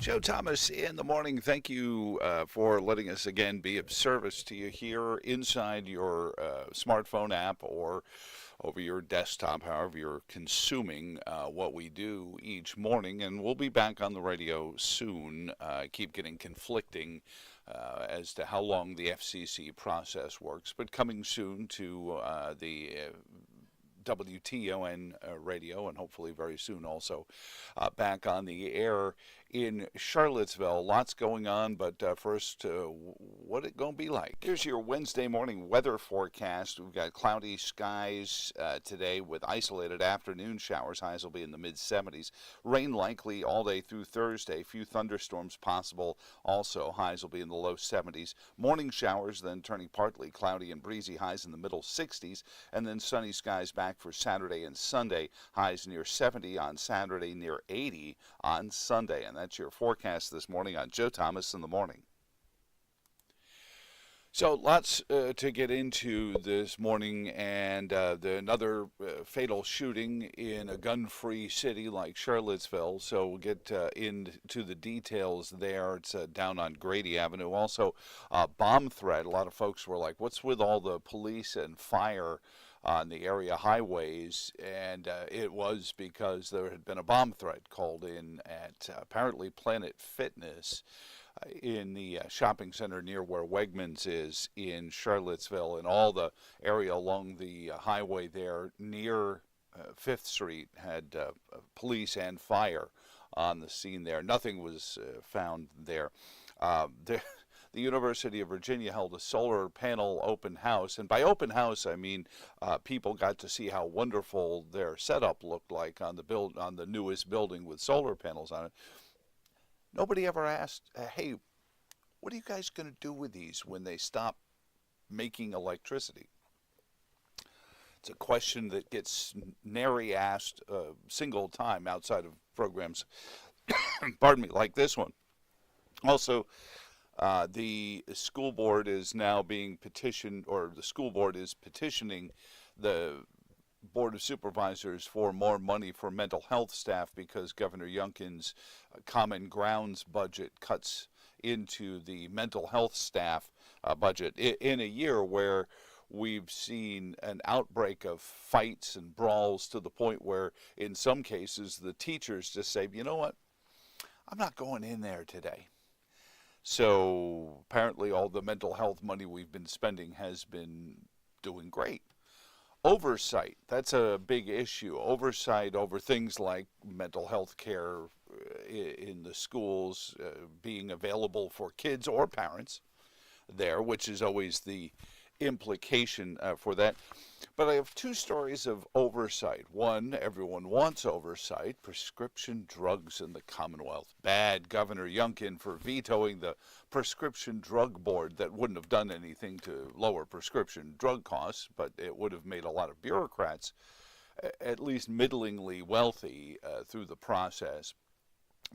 Joe Thomas in the morning. Thank you for letting us again be of service to you here inside your smartphone app or over your desktop, however you're consuming what we do each morning. And we'll be back on the radio soon. Keep getting conflicting as to how long the FCC process works, but coming soon to the WTON radio, and hopefully very soon also back on the air in Charlottesville. Lots going on, but first, what it going to be like? Here's your Wednesday morning weather forecast. We've got cloudy skies today with isolated afternoon showers. Highs will be in the mid-70s. Rain likely all day through Thursday. Few thunderstorms possible. Also, highs will be in the low 70s. Morning showers, then turning partly cloudy and breezy. Highs in the middle 60s, and then sunny skies back for Saturday and Sunday. Highs near 70 on Saturday, near 80 on Sunday. And that's your forecast this morning on Joe Thomas in the morning. So lots to get into this morning, and another fatal shooting in a gun-free city like Charlottesville. So we'll get into the details there. It's down on Grady Avenue. Also, bomb threat. A lot of folks were like, what's with all the police and fire on the area highways? And it was because there had been a bomb threat called in at apparently Planet Fitness in the shopping center near where Wegmans is in Charlottesville, and all the area along the highway there near 5th Street had police and fire on the scene there. Nothing was found there. The University of Virginia held a solar panel open house, and by open house I mean people got to see how wonderful their setup looked like on the newest building with solar panels on it. Nobody ever asked, hey, what are you guys going to do with these when they stop making electricity? It's a question that gets nary asked a single time outside of programs, pardon me, like this one. Also, the school board is now being petitioned, or the school board is petitioning the Board of Supervisors for more money for mental health staff because Governor Youngkin's Common Grounds budget cuts into the mental health staff budget in a year where we've seen an outbreak of fights and brawls to the point where in some cases the teachers just say, you know what, I'm not going in there today. So apparently all the mental health money we've been spending has been doing great. Oversight, that's a big issue. Oversight over things like mental health care in the schools being available for kids or parents there, which is always the implication for that. But I have two stories of oversight. One, everyone wants oversight, prescription drugs in the Commonwealth. Bad Governor Youngkin for vetoing the prescription drug board that wouldn't have done anything to lower prescription drug costs, but it would have made a lot of bureaucrats at least middlingly wealthy through the process,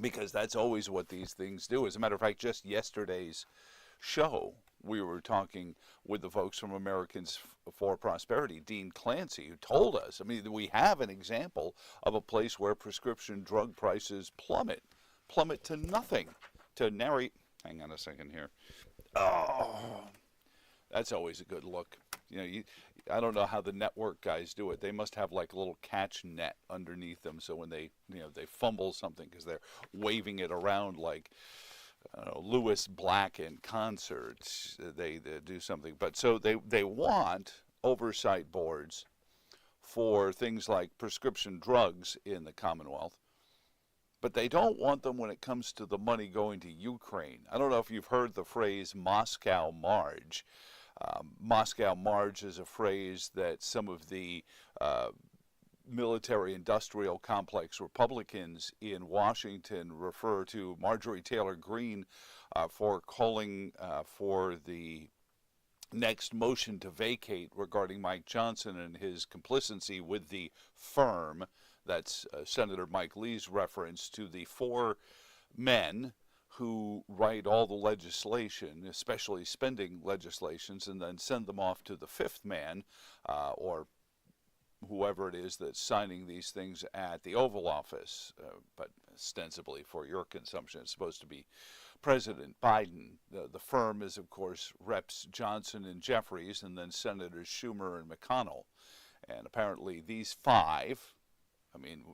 because that's always what these things do. As a matter of fact, just yesterday's show, we were talking with the folks from Americans for Prosperity, Dean Clancy, who told us, I mean, we have an example of a place where prescription drug prices plummet to nothing, to nary, hang on a second here. Oh, that's always a good look. You know, I don't know how the network guys do it. They must have like a little catch net underneath them, so when they, they fumble something because they're waving it around like Lewis Black in concert, they do something. But so they want oversight boards for things like prescription drugs in the Commonwealth, but they don't want them when it comes to the money going to Ukraine. I don't know if you've heard the phrase Moscow Marge. Moscow Marge is a phrase that some of the military-industrial complex Republicans in Washington refer to Marjorie Taylor Greene for calling for the next motion to vacate regarding Mike Johnson and his complicity with the firm. That's Senator Mike Lee's reference to the four men who write all the legislation, especially spending legislations, and then send them off to the fifth man, or whoever it is that's signing these things at the Oval Office. But ostensibly for your consumption. It's supposed to be President Biden. The firm is, of course, Reps Johnson and Jeffries, and then Senators Schumer and McConnell. And apparently these five, I mean,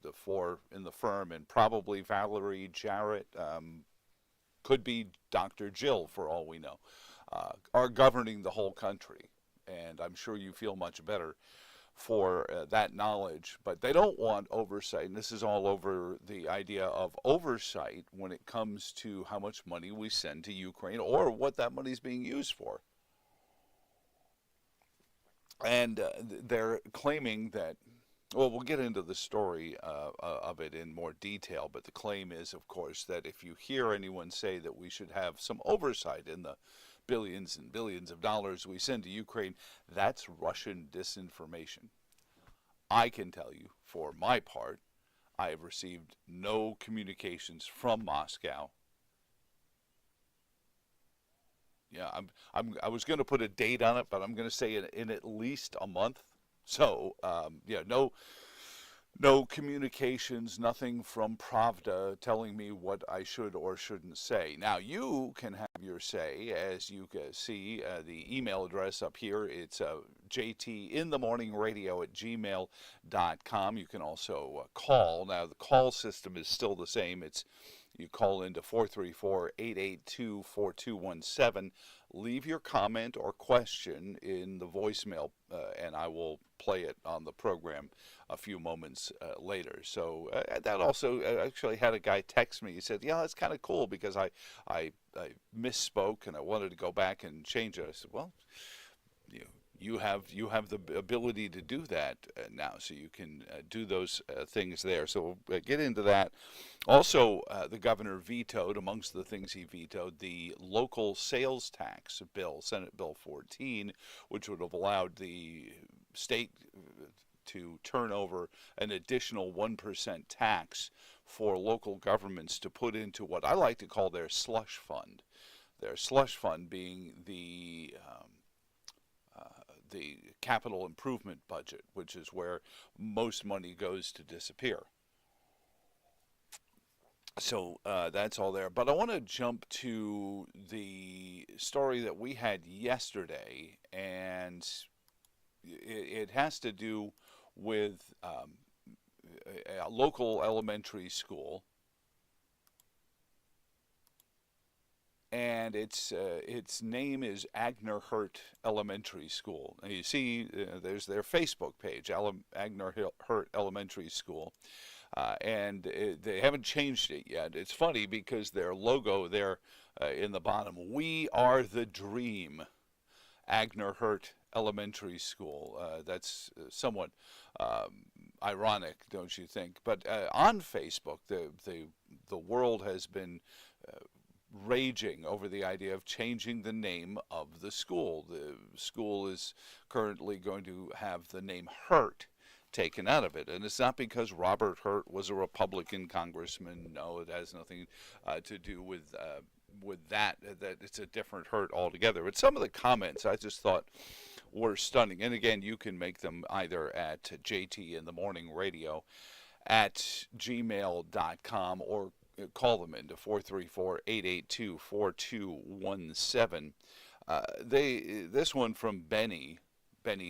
the four in the firm, and probably Valerie Jarrett, could be Dr. Jill for all we know, are governing the whole country. And I'm sure you feel much better for that knowledge. But they don't want oversight, and this is all over the idea of oversight when it comes to how much money we send to Ukraine or what that money is being used for. And they're claiming that, well, we'll get into the story of it in more detail, but the claim is, of course, that if you hear anyone say that we should have some oversight in the billions and billions of dollars we send to Ukraine, that's Russian disinformation. I can tell you, for my part, I have received no communications from Moscow. Yeah, I was going to put a date on it, but I'm going to say in at least a month. So, yeah, no communications, nothing from Pravda telling me what I should or shouldn't say. Now, you can have your say, as you can see the email address up here. It's jtinthemorningradio@gmail.com. You can also call. Now, the call system is still the same. You call into 434-882-4217. Leave your comment or question in the voicemail, and I will play it on the program a few moments later. So that also actually had a guy text me. He said, yeah, it's kind of cool because I misspoke and I wanted to go back and change it. I said, well, you have the ability to do that now, so you can do those things there. So we'll get into that. Also, the governor vetoed, amongst the things he vetoed, the local sales tax bill, Senate Bill 14, which would have allowed the state to turn over an additional 1% tax for local governments to put into what I like to call their slush fund. Their slush fund being the capital improvement budget, which is where most money goes to disappear. So that's all there. But I want to jump to the story that we had yesterday, and it has to do with a local elementary school. And its name is Agnor-Hurt Elementary School. And you see, there's their Facebook page, Agnor-Hurt Elementary School, and they haven't changed it yet. It's funny because their logo there in the bottom, "We are the dream, Agnor-Hurt Elementary School." That's somewhat ironic, don't you think? But on Facebook, the world has been raging over the idea of changing the name of the school. The school is currently going to have the name Hurt taken out of it, and it's not because Robert Hurt was a Republican congressman. No, it has nothing to do with that. That it's a different Hurt altogether. But some of the comments I just thought were stunning, and again, you can make them either at JTinthemorningradio at gmail.com or call them into 434-882-4217. This one from Benny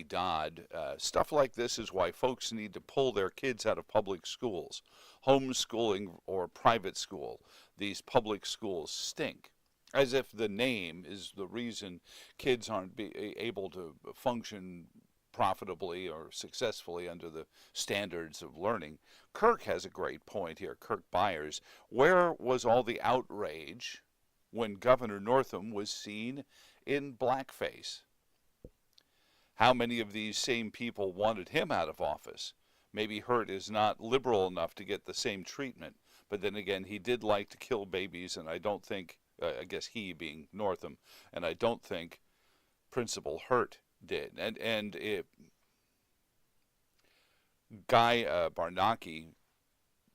Dodd. Stuff like this is why folks need to pull their kids out of public schools, homeschooling or private school. These public schools stink. As if the name is the reason kids aren't able to function profitably or successfully under the standards of learning. Kirk has a great point here, Kirk Byers. Where was all the outrage when Governor Northam was seen in blackface? How many of these same people wanted him out of office? Maybe Hurt is not liberal enough to get the same treatment, but then again, he did like to kill babies, and I don't think, I guess he being Northam, and I don't think Principal Hurt did. And Guy Barnacki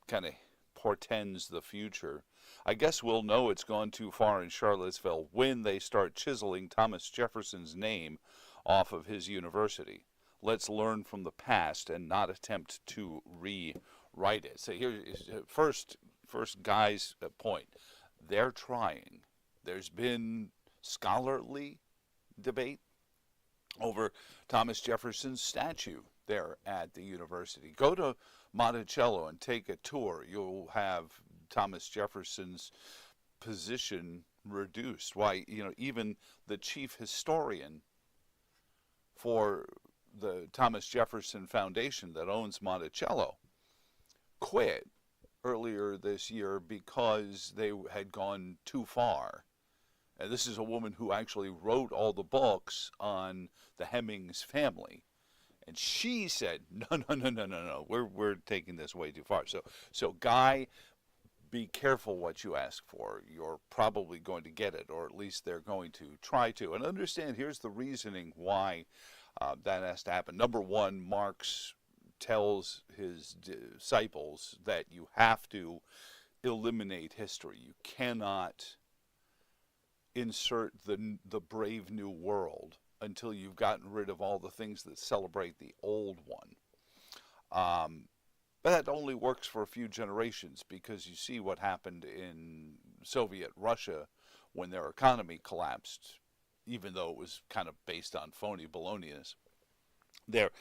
kind of portends the future. I guess we'll know it's gone too far in Charlottesville when they start chiseling Thomas Jefferson's name off of his university. Let's learn from the past and not attempt to rewrite write it. So here's first guy's point. They're trying. There's been scholarly debate over Thomas Jefferson's statue there at the university. Go to Monticello and take a tour. You'll have Thomas Jefferson's position reduced. Why, even the chief historian for the Thomas Jefferson Foundation that owns Monticello quit earlier this year because they had gone too far. And this is a woman who actually wrote all the books on the Hemings family. And she said, no, we're taking this way too far. So Guy, be careful what you ask for. You're probably going to get it, or at least they're going to try to. And understand, here's the reasoning why that has to happen. Number one, Marx tells his disciples that you have to eliminate history. You cannot insert the brave new world until you've gotten rid of all the things that celebrate the old one. But that only works for a few generations, because you see what happened in Soviet Russia when their economy collapsed, even though it was kind of based on phony baloneyism there.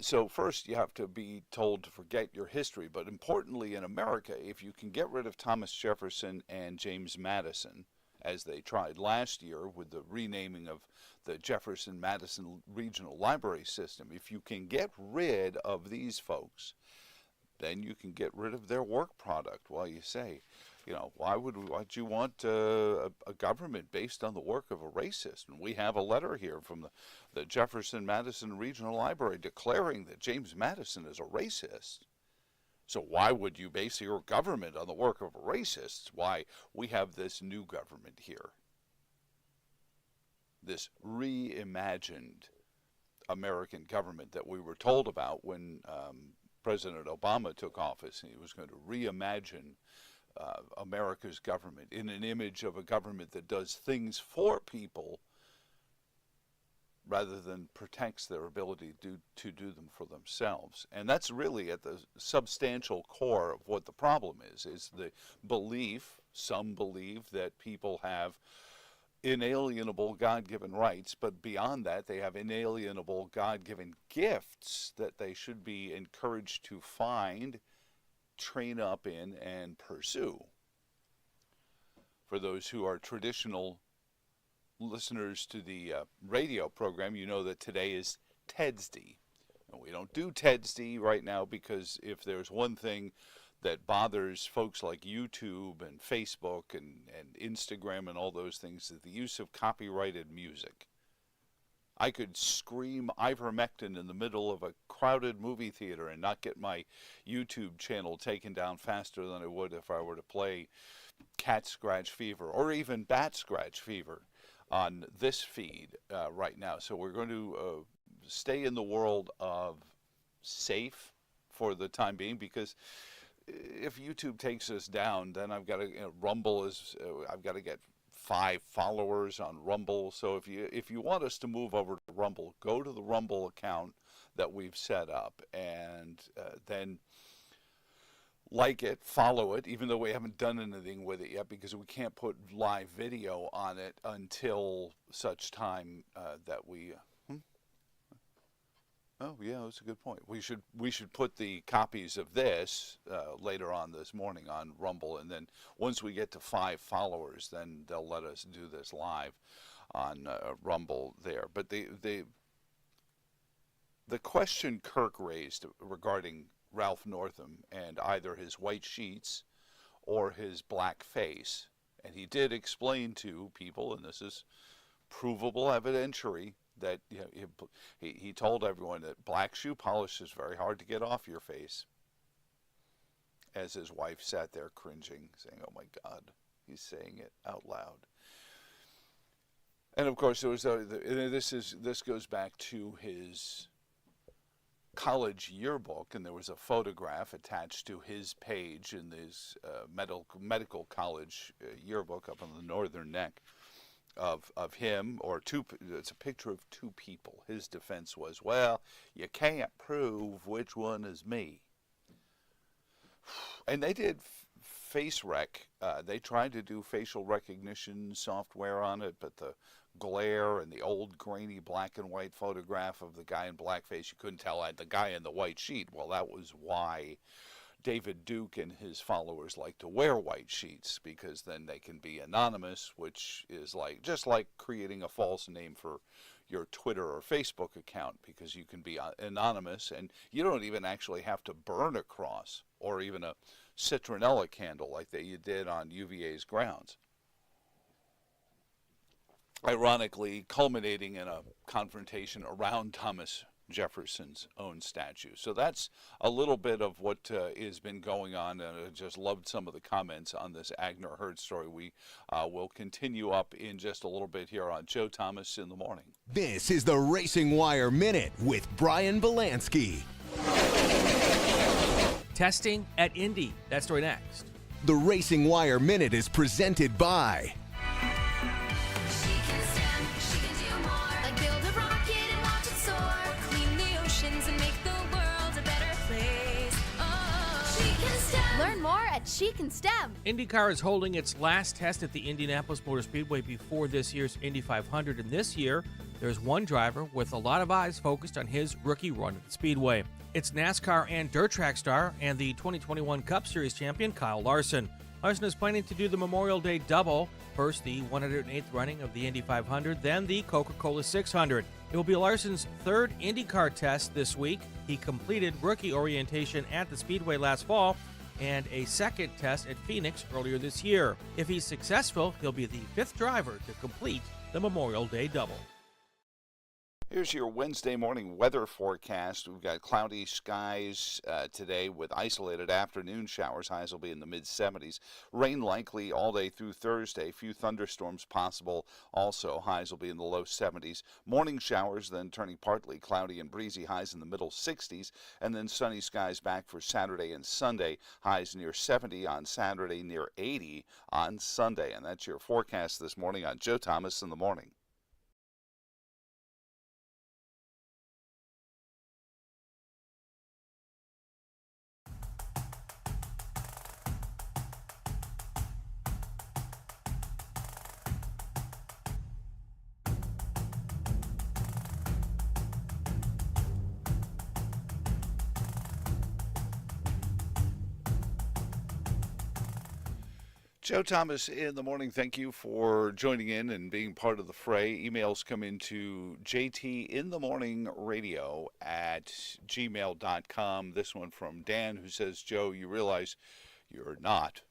So first you have to be told to forget your history. But importantly, in America, if you can get rid of Thomas Jefferson and James Madison, as they tried last year with the renaming of the Jefferson-Madison Regional Library System, if you can get rid of these folks, then you can get rid of their work product. Well, you say, why would you want a government based on the work of a racist? And we have a letter here from the Jefferson-Madison Regional Library declaring that James Madison is a racist. So why would you base your government on the work of a racist? Why, we have this new government here. This reimagined American government that we were told about when President Obama took office. He was going to reimagine America's government in an image of a government that does things for people rather than protects their ability to do them for themselves. And that's really at the substantial core of what the problem is the belief, some believe, that people have inalienable God-given rights, but beyond that they have inalienable God-given gifts that they should be encouraged to find, train up in, and pursue. For those who are traditional listeners to the radio program, you know that today is TEDSD. And we don't do TEDSD right now because if there's one thing that bothers folks like YouTube and Facebook and Instagram and all those things, is the use of copyrighted music. I could scream ivermectin in the middle of a crowded movie theater and not get my YouTube channel taken down faster than I would if I were to play Cat Scratch Fever or even Bat Scratch Fever on this feed right now. So we're going to stay in the world of safe for the time being, because if YouTube takes us down, then I've got to Rumble is I've got to get 5 followers on Rumble. So if you want us to move over to Rumble, go to the Rumble account that we've set up, and then like it, follow it, even though we haven't done anything with it yet, because we can't put live video on it until such time that we. Oh yeah, that's a good point. We should put the copies of this later on this morning on Rumble, and then once we get to 5 followers, then they'll let us do this live on Rumble there. But the question Kirk raised regarding Ralph Northam and either his white sheets or his black face, and he did explain to people, and this is provable evidentiary, that he told everyone that black shoe polish is very hard to get off your face, as his wife sat there cringing, saying, "Oh my God, he's saying it out loud." And of course, there was this goes back to his college yearbook, and there was a photograph attached to his page in his medical college yearbook up on the northern neck of him, or it's a picture of 2 people. His defense was, well, you can't prove which one is me. And they did face rec. They tried to do facial recognition software on it, but the glare and the old grainy black and white photograph of the guy in blackface, you couldn't tell the guy in the white sheet. Well, that was why David Duke and his followers like to wear white sheets, because then they can be anonymous, which is just like creating a false name for your Twitter or Facebook account, because you can be anonymous and you don't even actually have to burn a cross or even a citronella candle like you did on UVA's grounds. Ironically, culminating in a confrontation around Thomas Jefferson's own statue. So that's a little bit of what has been going on, and I just loved some of the comments on this Agnor-Hurt story. We will continue up in just a little bit here on Joe Thomas in the Morning. This is the Racing Wire Minute with Brian Belansky. Testing at Indy. That story next. The Racing Wire Minute is presented by Learn more at She Can STEM. IndyCar is holding its last test at the Indianapolis Motor Speedway before this year's Indy 500, and this year there's one driver with a lot of eyes focused on his rookie run at the Speedway. It's NASCAR and dirt track star and the 2021 Cup Series champion Kyle Larson. Larson is planning to do the Memorial Day double, first the 108th running of the Indy 500, then the Coca-Cola 600. It will be Larson's third IndyCar test this week. He completed rookie orientation at the Speedway last fall and a second test at Phoenix earlier this year. If he's successful, he'll be the fifth driver to complete the Memorial Day double. Here's your Wednesday morning weather forecast. We've got cloudy skies today with isolated afternoon showers. Highs will be in the mid-70s. Rain likely all day through Thursday. Few thunderstorms possible. Also, highs will be in the low 70s. Morning showers, then turning partly cloudy and breezy. Highs in the middle 60s. And then sunny skies back for Saturday and Sunday. Highs near 70 on Saturday, near 80 on Sunday. And that's your forecast this morning on Joe Thomas in the Morning. Joe Thomas in the Morning. Thank you for joining in and being part of the fray. Emails come into jtinthemorningradio at gmail.com. This one from Dan, who says, Joe, you realize you're not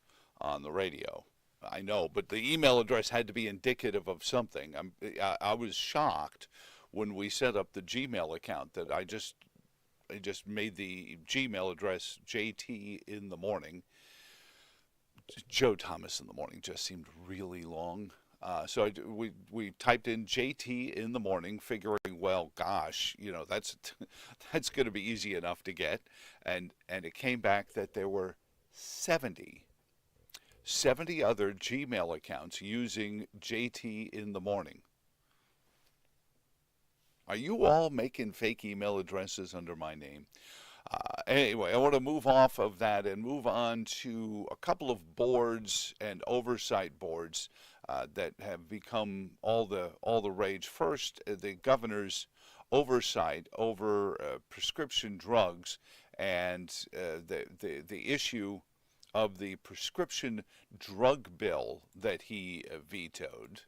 on the radio. I know, but the email address had to be indicative of something. I was shocked when we set up the Gmail account that I just made the Gmail address JTInthemorning. Joe Thomas in the Morning just seemed really long. So we typed in JT in the morning, figuring, well, gosh, that's going to be easy enough to get. And it came back that there were 70 other Gmail accounts using JT in the Morning. Are you all making fake email addresses under my name? Anyway, I want to move off of that and move on to a couple of boards and oversight boards that have become all the rage. First, the governor's oversight over prescription drugs and the issue of the prescription drug bill that he vetoed.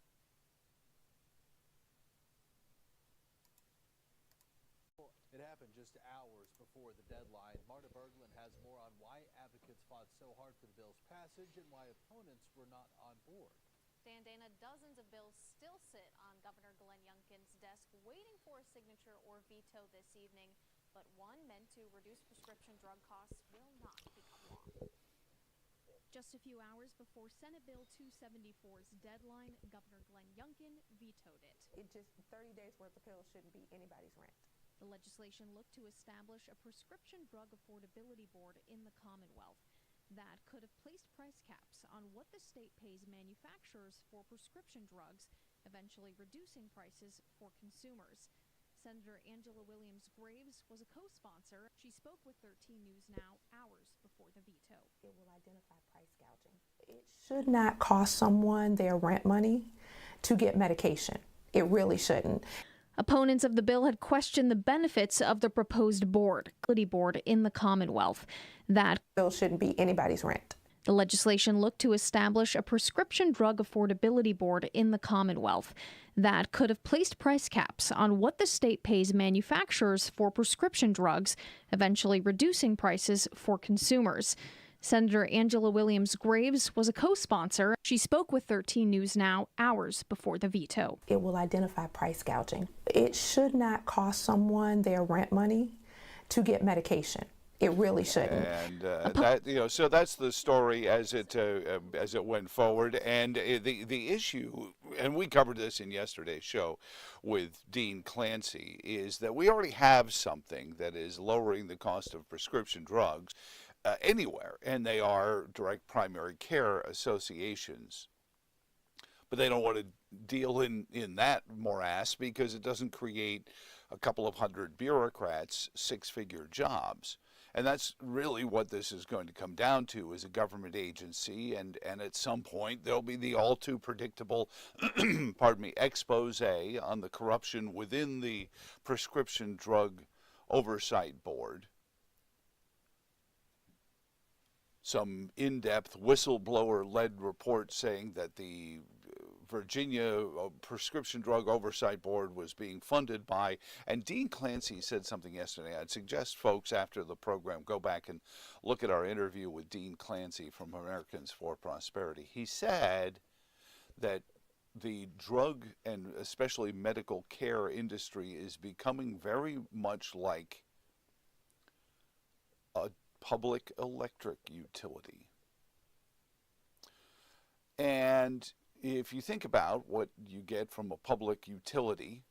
It happened just hours before the deadline. Marta Berglund has more on why advocates fought so hard for the bill's passage and why opponents were not on board. Dan Dana, dozens of bills still sit on Governor Glenn Youngkin's desk waiting for a signature or veto this evening, but one meant to reduce prescription drug costs will not become law. Just a few hours before Senate Bill 274's deadline, Governor Glenn Youngkin vetoed it. It just 30 days worth of pills shouldn't be anybody's rent. The legislation looked to establish a prescription drug affordability board in the Commonwealth that could have placed price caps on what the state pays manufacturers for prescription drugs, eventually reducing prices for consumers. Senator Angela Williams-Graves was a co-sponsor. She spoke with 13 News Now hours before the veto. It will identify price gouging. It should not cost someone their rent money to get medication. It really shouldn't. Opponents of the bill had questioned the benefits of the proposed board in the Commonwealth. That Bill shouldn't be anybody's rent. the legislation looked to establish a prescription drug affordability board in the Commonwealth that could have placed price caps on what the state pays manufacturers for prescription drugs, eventually reducing prices for consumers. Senator Angela Williams-Graves was a co-sponsor. She spoke with 13 News Now hours before the veto. It will identify price gouging. It should not cost someone their rent money to get medication. It really shouldn't. And that, so that's the story as it went forward. And the issue, and we covered this in yesterday's show with Dean Clancy, is that we already have something that is lowering the cost of prescription drugs anywhere, and they are direct primary care associations. But they don't want to deal in that morass because it doesn't create a couple of hundred bureaucrats six-figure jobs. And that's really what this is going to come down to, is a government agency, and at some point there'll be the all too predictable expose on the corruption within the Prescription Drug Oversight Board. Some in-depth whistleblower-led report saying that the Virginia Prescription Drug Oversight Board was being funded by, and Dean Clancy said something yesterday. I'd suggest folks after the program go back and look at our interview with Dean Clancy from Americans for Prosperity. He said that the drug and especially medical care industry is becoming very much like a public electric utility. And if you think about what you get from a public utility,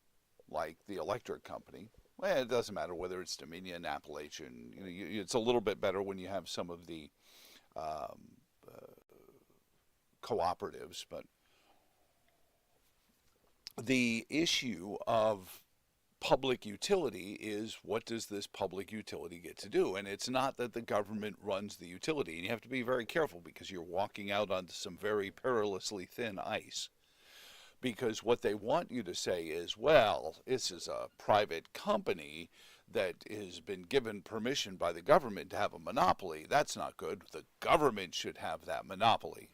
like the electric company, well, it doesn't matter whether it's Dominion, Appalachian. It's a little bit better when you have some of the cooperatives. But the issue of public utility is, what does this public utility get to do? And it's not that the government runs the utility. And you have to be very careful because you're walking out onto some very perilously thin ice. Because what they want you to say is, well, this is a private company that has been given permission by the government to have a monopoly. That's not good. The government should have that monopoly.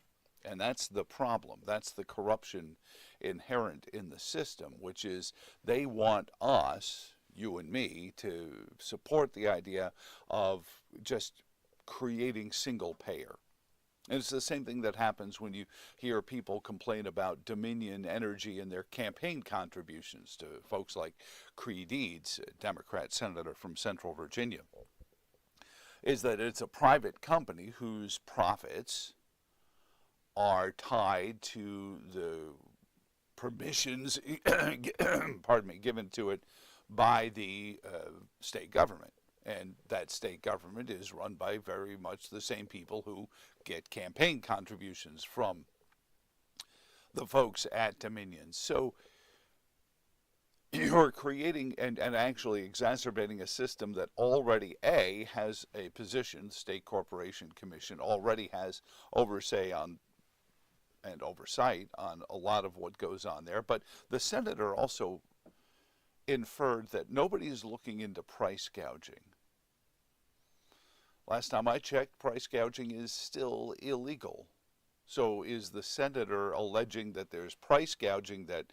And that's the problem. That's the corruption inherent in the system, which is they want us, you and me, to support the idea of just creating single payer. And it's the same thing that happens when you hear people complain about Dominion Energy and their campaign contributions to folks like Creed Eads, a Democrat senator from Central Virginia, is that it's a private company whose profits are tied to the permissions given to it by the state government. And that state government is run by very much the same people who get campaign contributions from the folks at Dominion. So you're creating and actually exacerbating a system that already, A, has a position, the State Corporation Commission already has oversight on a lot of what goes on there. But the senator also inferred that nobody is looking into price gouging. Last time I checked, price gouging is still illegal. So is the senator alleging that there's price gouging that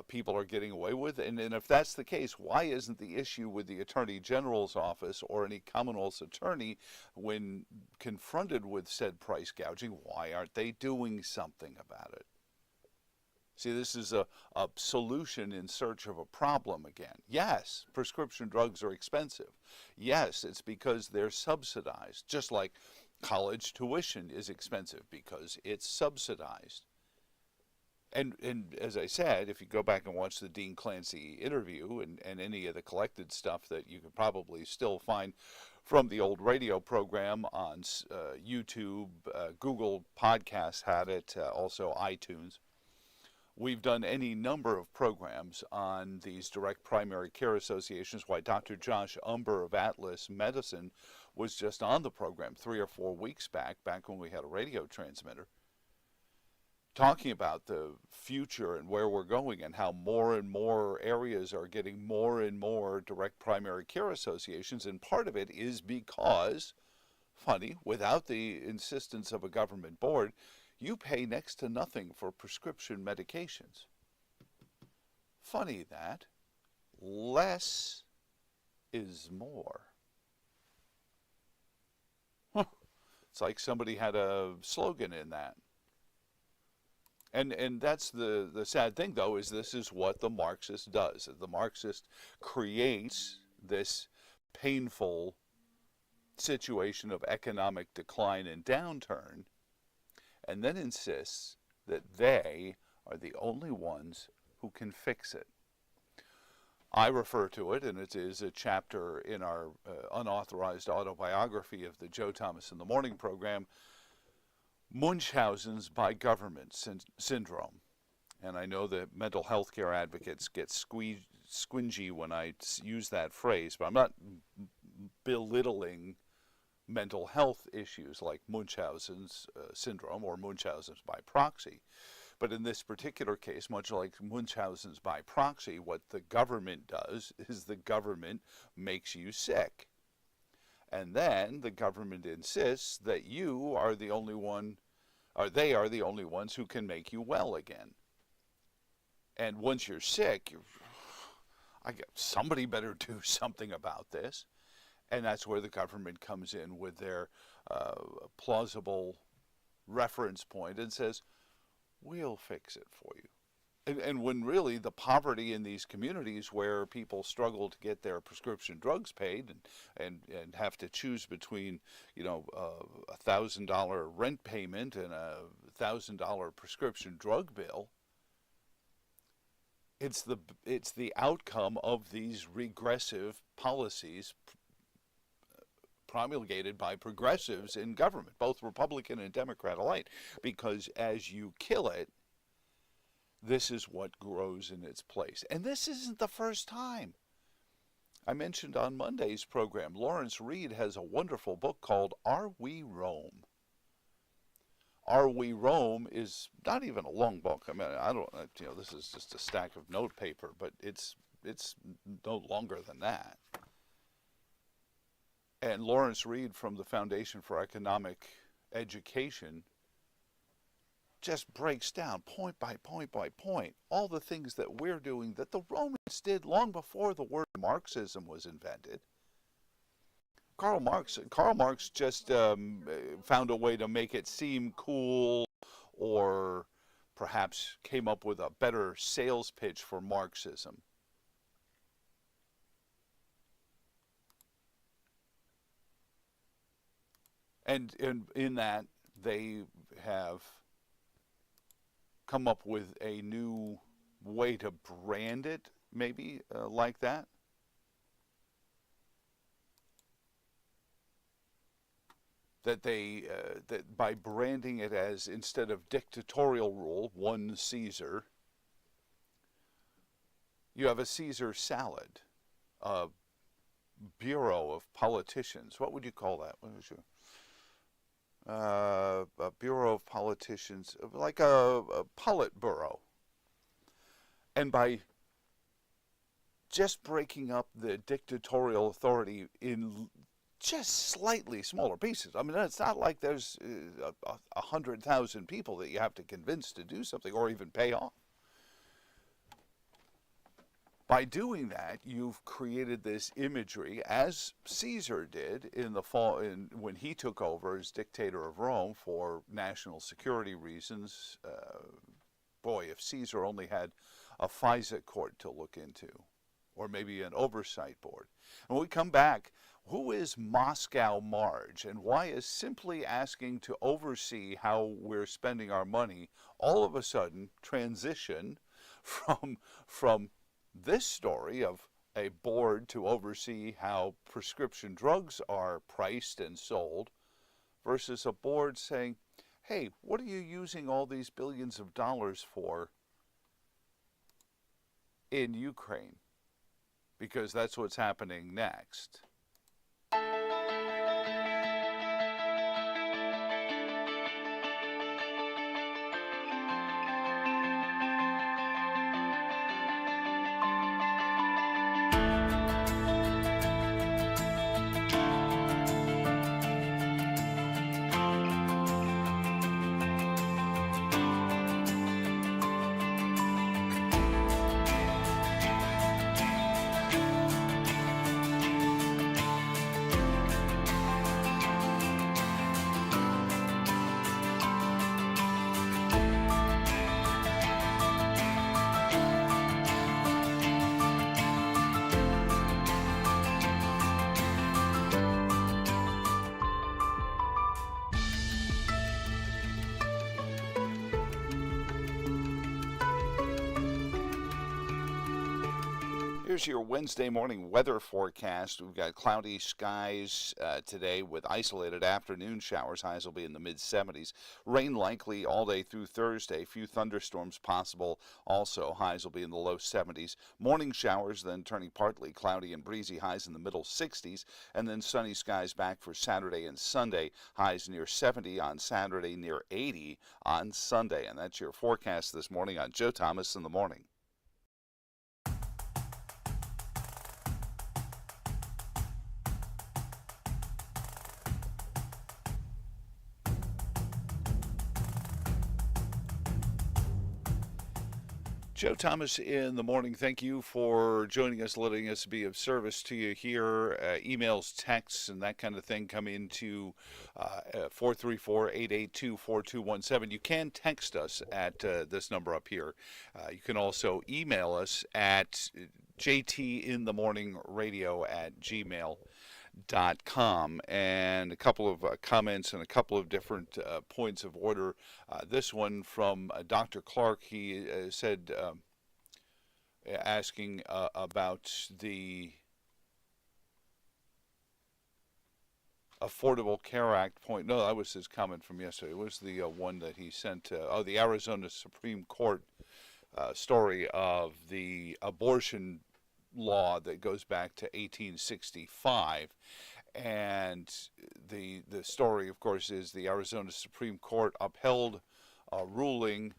people are getting away with? And if that's the case, why isn't the issue with the Attorney General's office or any Commonwealth's attorney, when confronted with said price gouging, why aren't they doing something about it? See, this is a solution in search of a problem again. Yes, prescription drugs are expensive. Yes, it's because they're subsidized, just like college tuition is expensive because it's subsidized. And as I said, if you go back and watch the Dean Clancy interview and any of the collected stuff that you could probably still find from the old radio program on YouTube, Google Podcasts had it, also iTunes, We've done any number of programs on these direct primary care associations. Why, Dr. Josh Umber of Atlas Medicine was just on the program 3 or 4 weeks back when we had a radio transmitter, talking about the future and where we're going and how more and more areas are getting more and more direct primary care associations. And part of it is because, funny, without the insistence of a government board, you pay next to nothing for prescription medications. Funny that. Less is more. Huh. It's like somebody had a slogan in that. And that's the sad thing, though, is this is what the Marxist does. The Marxist creates this painful situation of economic decline and downturn, and then insists that they are the only ones who can fix it. I refer to it, and it is a chapter in our unauthorized autobiography of the Joe Thomas in the Morning program, Munchausen's by government syndrome. And I know that mental health care advocates get squingy when I use that phrase, but I'm not belittling mental health issues like Munchausen's syndrome or Munchausen's by proxy. But in this particular case, much like Munchausen's by proxy, what the government does is the government makes you sick. And then the government insists that you are the only one, or they are the only ones who can make you well again. And once you're sick, somebody better do something about this. And that's where the government comes in with their plausible reference point and says, we'll fix it for you. And when really the poverty in these communities where people struggle to get their prescription drugs paid and have to choose between, a $1,000 rent payment and a $1,000 prescription drug bill, it's the outcome of these regressive policies promulgated by progressives in government, both Republican and Democrat alike, because as you kill it, this is what grows in its place. And this isn't the first time. I mentioned on Monday's program, Lawrence Reed has a wonderful book called Are We Rome? Are We Rome is not even a long book. I mean, this is just a stack of note paper, but it's no longer than that. And Lawrence Reed from the Foundation for Economic Education just breaks down point by point by point all the things that we're doing that the Romans did long before the word Marxism was invented. Karl Marx just found a way to make it seem cool, or perhaps came up with a better sales pitch for Marxism. And in that, they have come up with a new way to brand it, maybe like that. That by branding it as, instead of dictatorial rule, one Caesar, you have a Caesar salad, a bureau of politicians. What would you call that? What would you? A bureau of politicians, like a Politburo. And by just breaking up the dictatorial authority in just slightly smaller pieces. I mean, it's not like there's 100,000 people that you have to convince to do something or even pay off. By doing that, you've created this imagery, as Caesar did in the fall, when he took over as dictator of Rome for national security reasons. Boy, if Caesar only had a FISA court to look into, or maybe an oversight board. And when we come back, who is Moscow Marge, and why is simply asking to oversee how we're spending our money all of a sudden transition from this story of a board to oversee how prescription drugs are priced and sold versus a board saying, hey, what are you using all these billions of dollars for in Ukraine, because that's what's happening next. Here's your Wednesday morning weather forecast. We've got cloudy skies today with isolated afternoon showers. Highs will be in the mid-70s. Rain likely all day through Thursday. Few thunderstorms possible. Also, highs will be in the low 70s. Morning showers, then turning partly cloudy and breezy. Highs in the middle 60s. And then sunny skies back for Saturday and Sunday. Highs near 70 on Saturday, near 80 on Sunday. And that's your forecast this morning on Joe Thomas in the Morning. Joe Thomas in the Morning. Thank you for joining us, letting us be of service to you here. Emails, texts, and that kind of thing come into 434-882-4217. You can text us at this number up here. You can also email us at jtinthemorningradio@gmail.com. And a couple of comments and a couple of different points of order. This one from Dr. Clark. He said, asking about the Affordable Care Act point. No, that was his comment from yesterday. It was the one that he sent. The Arizona Supreme Court story of the abortion law that goes back to 1865. And the story, of course, is the Arizona Supreme Court upheld a ruling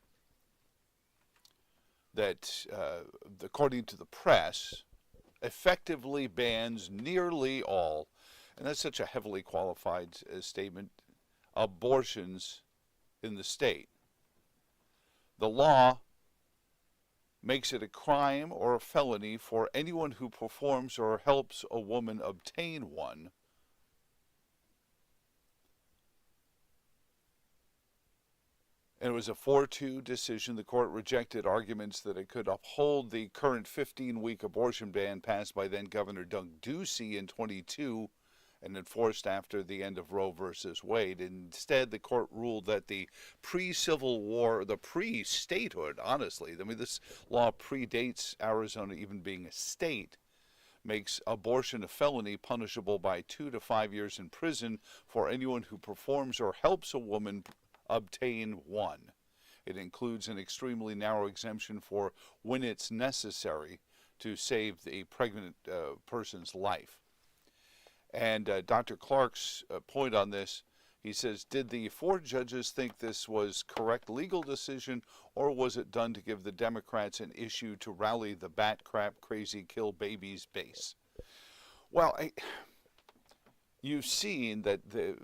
that, according to the press, effectively bans nearly all, and that's such a heavily qualified statement, abortions in the state. The law makes it a crime or a felony for anyone who performs or helps a woman obtain one. And it was a 4-2 decision. The court rejected arguments that it could uphold the current 15-week abortion ban passed by then-Governor Doug Ducey in 22 and enforced after the end of Roe versus Wade. Instead, the court ruled that the pre-Civil War, the pre-statehood, honestly, I mean, this law predates Arizona even being a state, makes abortion a felony punishable by 2 to 5 years in prison for anyone who performs or helps a woman obtain one. It includes an extremely narrow exemption for when it's necessary to save a pregnant person's life. And Dr. Clark's point on this, he says, did the 4 judges think this was correct legal decision, or was it done to give the Democrats an issue to rally the bat crap crazy kill babies base? Well, you've seen that the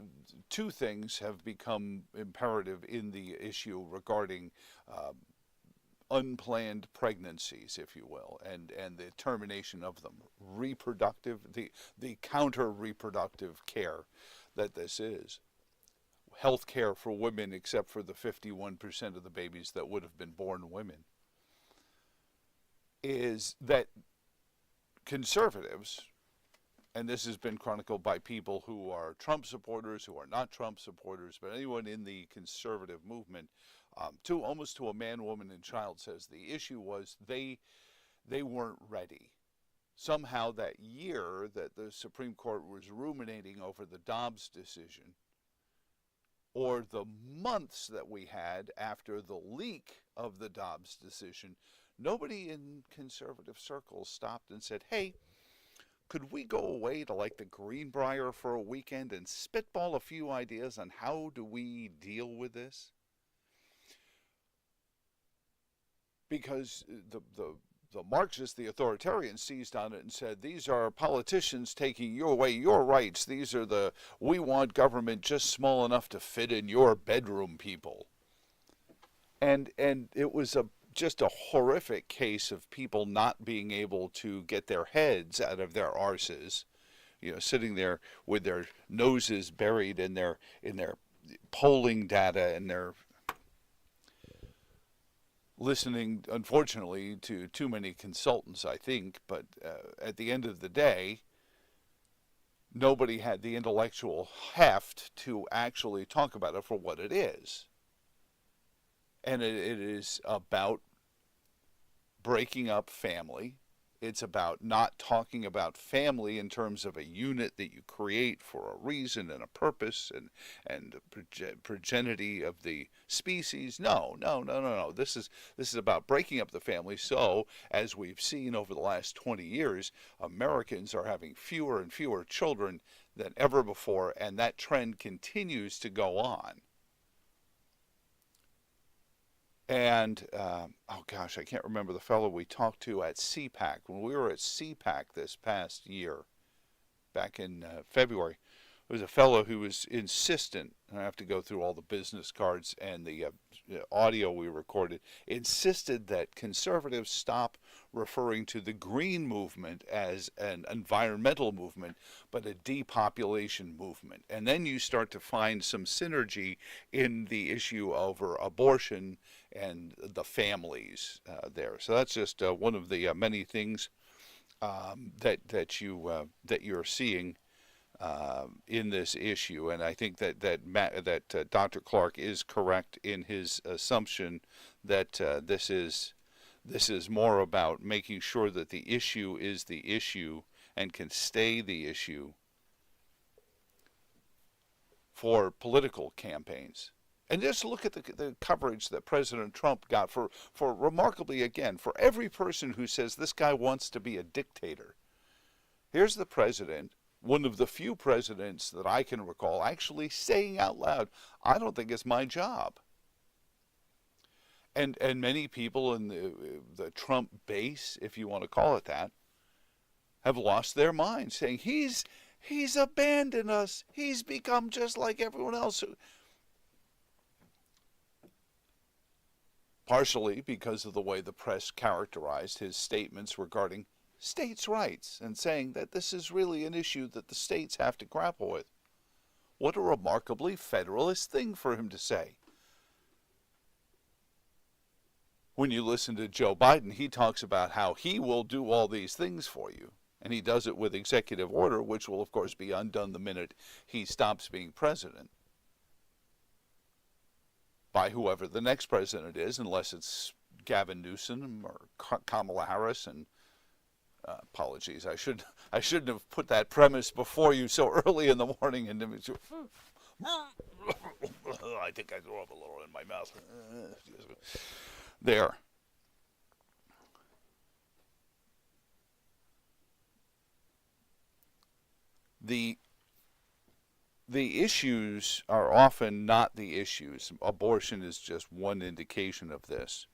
two things have become imperative in the issue regarding unplanned pregnancies, if you will, and the termination of them. Reproductive, the counter-reproductive care that this is. Health care for women, except for the 51% of the babies that would have been born women. Is that conservatives, and this has been chronicled by people who are Trump supporters, who are not Trump supporters, but anyone in the conservative movement, almost to a man, woman, and child, says the issue was they weren't ready. Somehow that year that the Supreme Court was ruminating over the Dobbs decision, or the months that we had after the leak of the Dobbs decision, nobody in conservative circles stopped and said, hey, could we go away to like the Greenbrier for a weekend and spitball a few ideas on how do we deal with this? Because the Marxists, the authoritarians, seized on it and said, these are politicians taking away your rights. These are we want government just small enough to fit in your bedroom people. And it was just a horrific case of people not being able to get their heads out of their arses, sitting there with their noses buried in their polling data and their listening, unfortunately, to too many consultants, I think. But at the end of the day, nobody had the intellectual heft to actually talk about it for what it is. And it is about breaking up family. It's about not talking about family in terms of a unit that you create for a reason and a purpose and progeny of the species. No. This is about breaking up the family. So, as we've seen over the last 20 years, Americans are having fewer and fewer children than ever before, and that trend continues to go on. And, oh gosh, I can't remember the fellow we talked to at CPAC. When we were at CPAC this past year, back in February, there was a fellow who was insistent, and I have to go through all the business cards and the audio we recorded, insisted that conservatives stop referring to the green movement as an environmental movement, but a depopulation movement. And then you start to find some synergy in the issue over abortion and the families there. So that's just one of the many things that you're seeing in this issue, and I think that Dr. Clark is correct in his assumption that this is more about making sure that the issue is the issue and can stay the issue for political campaigns. And just look at the coverage that President Trump got for remarkably, again, for every person who says this guy wants to be a dictator. Here's the president, one of the few presidents that I can recall actually saying out loud, I don't think it's my job. And many people in the Trump base, if you want to call it that, have lost their minds, saying he's abandoned us. He's become just like everyone else. Partially because of the way the press characterized his statements regarding states' rights and saying that this is really an issue that the states have to grapple with. What a remarkably federalist thing for him to say. When you listen to Joe Biden, he talks about how he will do all these things for you. And he does it with executive order, which will, of course, be undone the minute he stops being president. By whoever the next president is, unless it's Gavin Newsom or Kamala Harris. And apologies, I shouldn't have put that premise before you so early in the morning. And I think I threw up a little in my mouth. There. The issues are often not the issues. Abortion is just one indication of this.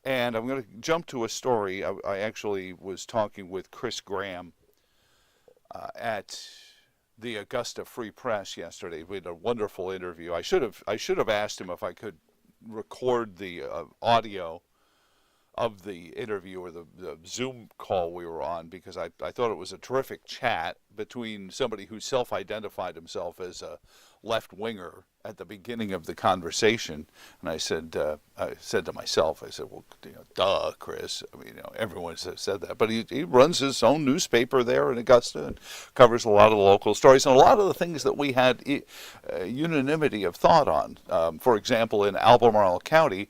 And I'm going to jump to a story. I actually was talking with Chris Graham at the Augusta Free Press yesterday. We had a wonderful interview. I should have asked him if I could record the audio of the interview or the Zoom call we were on, because I thought it was a terrific chat between somebody who self-identified himself as a left-winger at the beginning of the conversation. And I said to myself, well, duh, Chris. I mean, everyone said that. But he runs his own newspaper there in Augusta and covers a lot of the local stories and a lot of the things that we had unanimity of thought on. For example, in Albemarle County,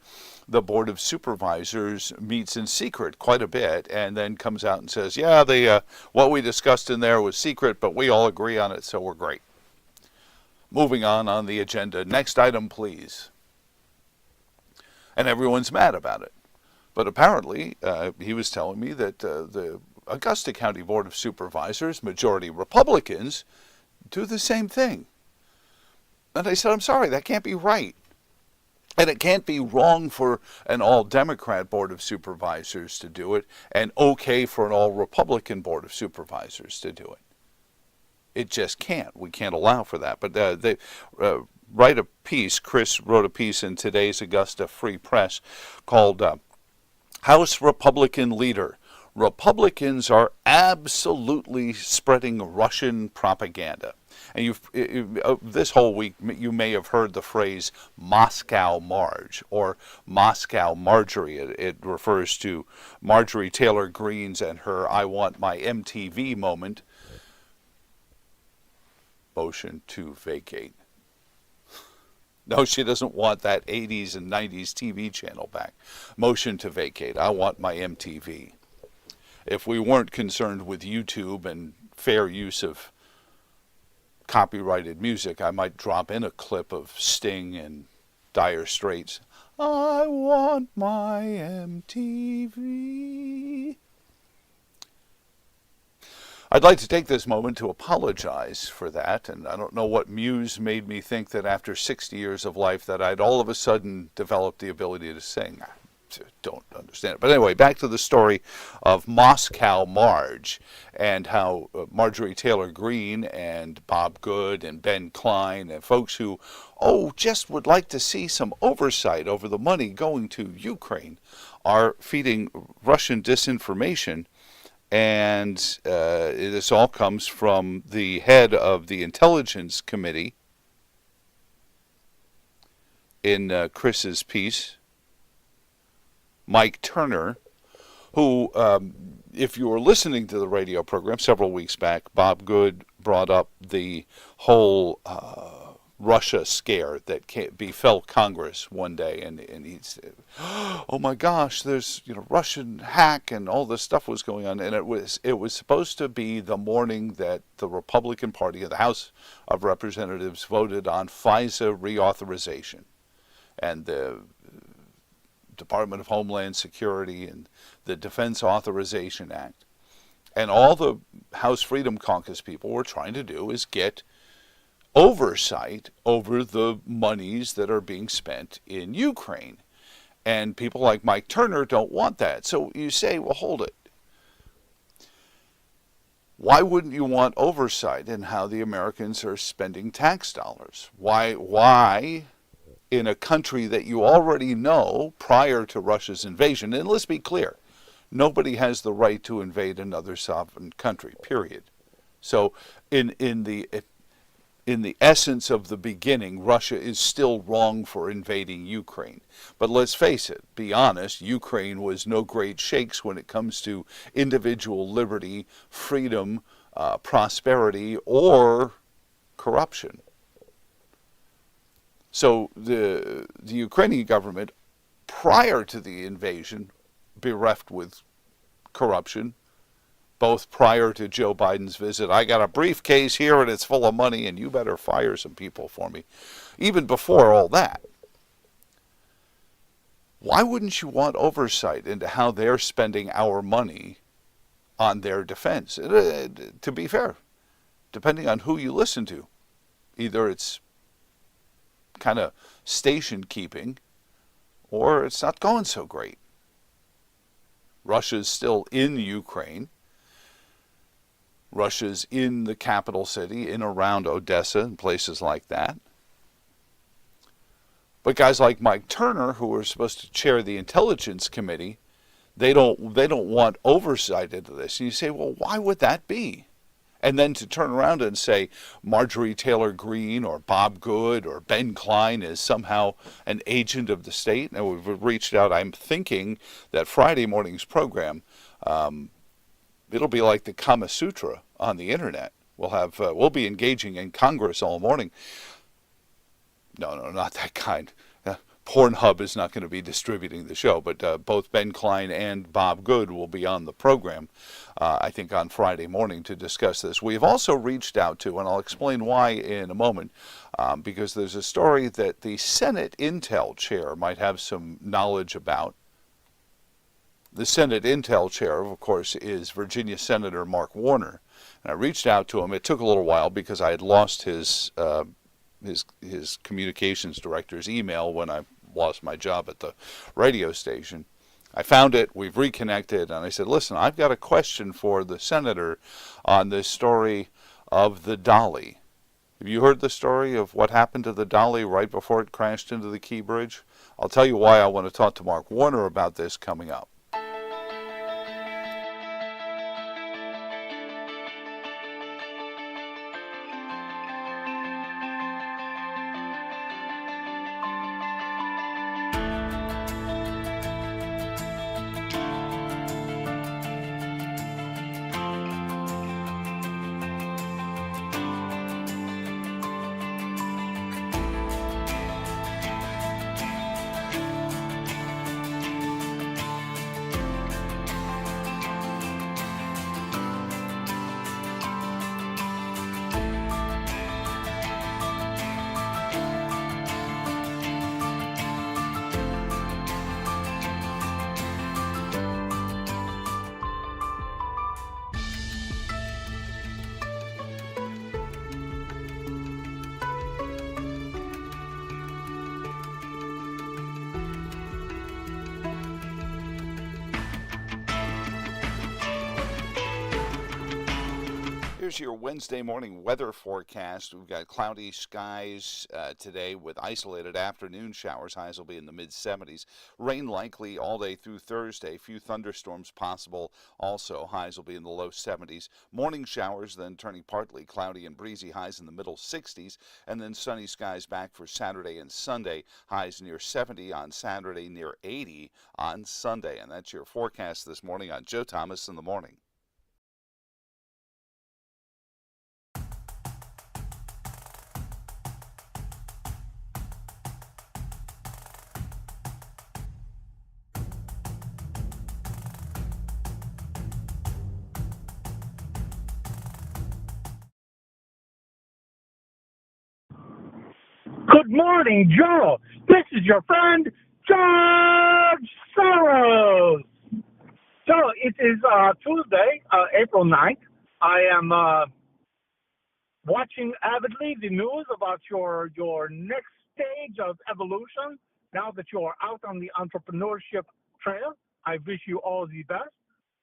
the Board of Supervisors meets in secret quite a bit and then comes out and says, yeah, what we discussed in there was secret, but we all agree on it, so we're great. Moving on the agenda. Next item, please. And everyone's mad about it. But apparently, he was telling me that the Augusta County Board of Supervisors, majority Republicans, do the same thing. And I said, I'm sorry, that can't be right. And it can't be wrong for an all-Democrat Board of Supervisors to do it and okay for an all-Republican Board of Supervisors to do it. It just can't. We can't allow for that. But they write a piece, Chris wrote a piece in today's Augusta Free Press called House Republican Leader. Republicans are absolutely spreading Russian propaganda. And this whole week, you may have heard the phrase Moscow Marge or Moscow Marjorie. It refers to Marjorie Taylor Greene's and her I Want My MTV moment. Motion to vacate. No, she doesn't want that 80s and 90s TV channel back. Motion to vacate. I want my MTV. If we weren't concerned with YouTube and fair use of copyrighted music, I might drop in a clip of Sting and Dire Straits. I want my MTV. I'd like to take this moment to apologize for that, and I don't know what muse made me think that after 60 years of life that I'd all of a sudden developed the ability to sing. I don't understand it. But anyway, back to the story of Moscow Marge and how Marjorie Taylor Greene and Bob Good and Ben Klein and folks who, just would like to see some oversight over the money going to Ukraine are feeding Russian disinformation. And this all comes from the head of the Intelligence Committee in Chris's piece, Mike Turner, who, if you were listening to the radio program several weeks back, Bob Good brought up the whole Russia scare that befell Congress one day, and he said, "Oh my gosh, there's Russian hack and all this stuff was going on," and it was supposed to be the morning that the Republican Party of the House of Representatives voted on FISA reauthorization, and the Department of Homeland Security and the Defense Authorization Act, and all the House Freedom Caucus people were trying to do is get oversight over the monies that are being spent in Ukraine. And people like Mike Turner don't want that. So you say, well, hold it. Why wouldn't you want oversight in how the Americans are spending tax dollars? Why in a country that you already know prior to Russia's invasion, and let's be clear, nobody has the right to invade another sovereign country, period. So in the essence of the beginning, Russia is still wrong for invading Ukraine. But let's face it, be honest, Ukraine was no great shakes when it comes to individual liberty, freedom, prosperity, or corruption. So the Ukrainian government, prior to the invasion, bereft with corruption, both prior to Joe Biden's visit. I got a briefcase here and it's full of money and you better fire some people for me. Even before all that. Why wouldn't you want oversight into how they're spending our money on their defense? To be fair, depending on who you listen to, either it's kind of station keeping or it's not going so great. Russia's still in Ukraine. Russia's in the capital city, in around Odessa and places like that. But guys like Mike Turner, who are supposed to chair the Intelligence Committee, they don't want oversight into this. And you say, well, why would that be? And then to turn around and say Marjorie Taylor Greene or Bob Good or Ben Klein is somehow an agent of the state. And we've reached out. I'm thinking that Friday morning's program, it'll be like the Kama Sutra on the internet. We'll be engaging in Congress all morning. No, not that kind. Pornhub is not going to be distributing the show, but both Ben Klein and Bob Good will be on the program, I think, on Friday morning to discuss this. We've also reached out to, and I'll explain why in a moment, because there's a story that the Senate Intel chair might have some knowledge about. The Senate Intel chair, of course, is Virginia Senator Mark Warner. And I reached out to him. It took a little while because I had lost his communications director's email when I lost my job at the radio station. I found it, we've reconnected, and I said, listen, I've got a question for the senator on this story of the Dolly. Have you heard the story of what happened to the Dolly right before it crashed into the Key Bridge? I'll tell you why I want to talk to Mark Warner about this coming up. Here's your Wednesday morning weather forecast. We've got cloudy skies today with isolated afternoon showers. Highs will be in the mid-70s. Rain likely all day through Thursday. Few thunderstorms possible. Also, highs will be in the low 70s. Morning showers, then turning partly cloudy and breezy. Highs in the middle 60s. And then sunny skies back for Saturday and Sunday. Highs near 70 on Saturday, near 80 on Sunday. And that's your forecast this morning on Joe Thomas in the Morning. Good morning, Joe. This is your friend, George Soros. So it is Tuesday, April 9th. I am watching avidly the news about your next stage of evolution. Now that you are out on the entrepreneurship trail, I wish you all the best.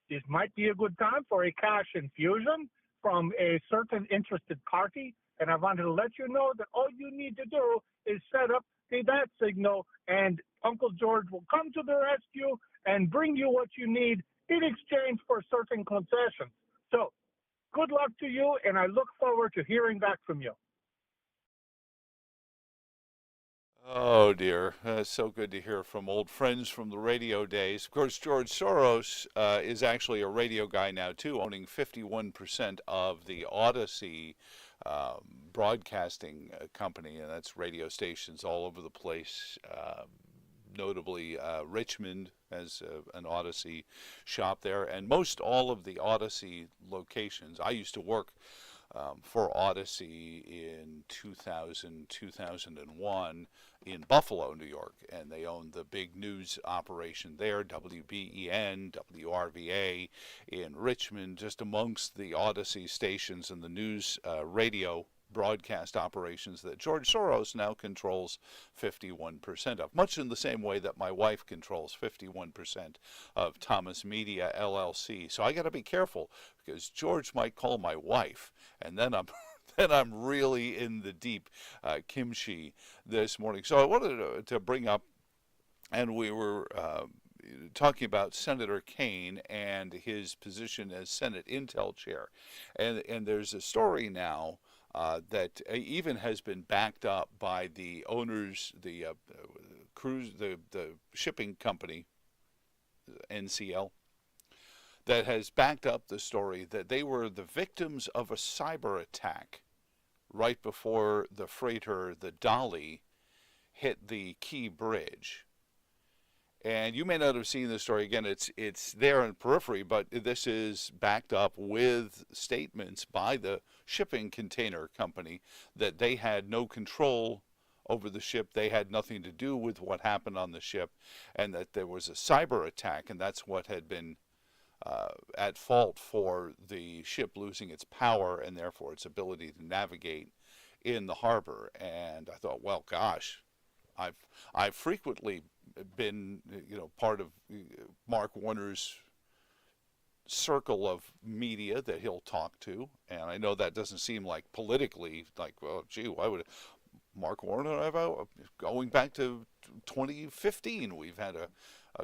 This might be a good time for a cash infusion from a certain interested party. And I wanted to let you know that all you need to do is set up the bat signal, and Uncle George will come to the rescue and bring you what you need in exchange for certain concessions. So good luck to you, and I look forward to hearing back from you. Oh, dear. So good to hear from old friends from the radio days. Of course, George Soros is actually a radio guy now, too, owning 51% of the Odyssey broadcasting company, and that's radio stations all over the place. Notably, Richmond has an Odyssey shop there, and most all of the Odyssey locations. I used to work for Odyssey in 2001 in Buffalo, New York, and they owned the big news operation there, WBEN, WRVA in Richmond, just amongst the Odyssey stations and the news radio broadcast operations that George Soros now controls 51% of, much in the same way that my wife controls 51% of Thomas Media LLC. So I got to be careful because George might call my wife, and then I'm really in the deep kimchi this morning. So I wanted to bring up, and we were talking about Senator Kaine and his position as Senate Intel chair, and there's a story now that even has been backed up by the owners, the shipping company, NCL, that has backed up the story that they were the victims of a cyber attack right before the freighter, the Dolly, hit the Key Bridge. And you may not have seen this story. Again, it's there in periphery, but this is backed up with statements by the shipping container company that they had no control over the ship. They had nothing to do with what happened on the ship, and that there was a cyber attack, and that's what had been at fault for the ship losing its power and therefore its ability to navigate in the harbor. And I thought, well, gosh, I've frequently been, part of Mark Warner's circle of media that he'll talk to, and I know that doesn't seem like politically like, well, gee, why would Mark Warner and I, going back to 2015, we've had a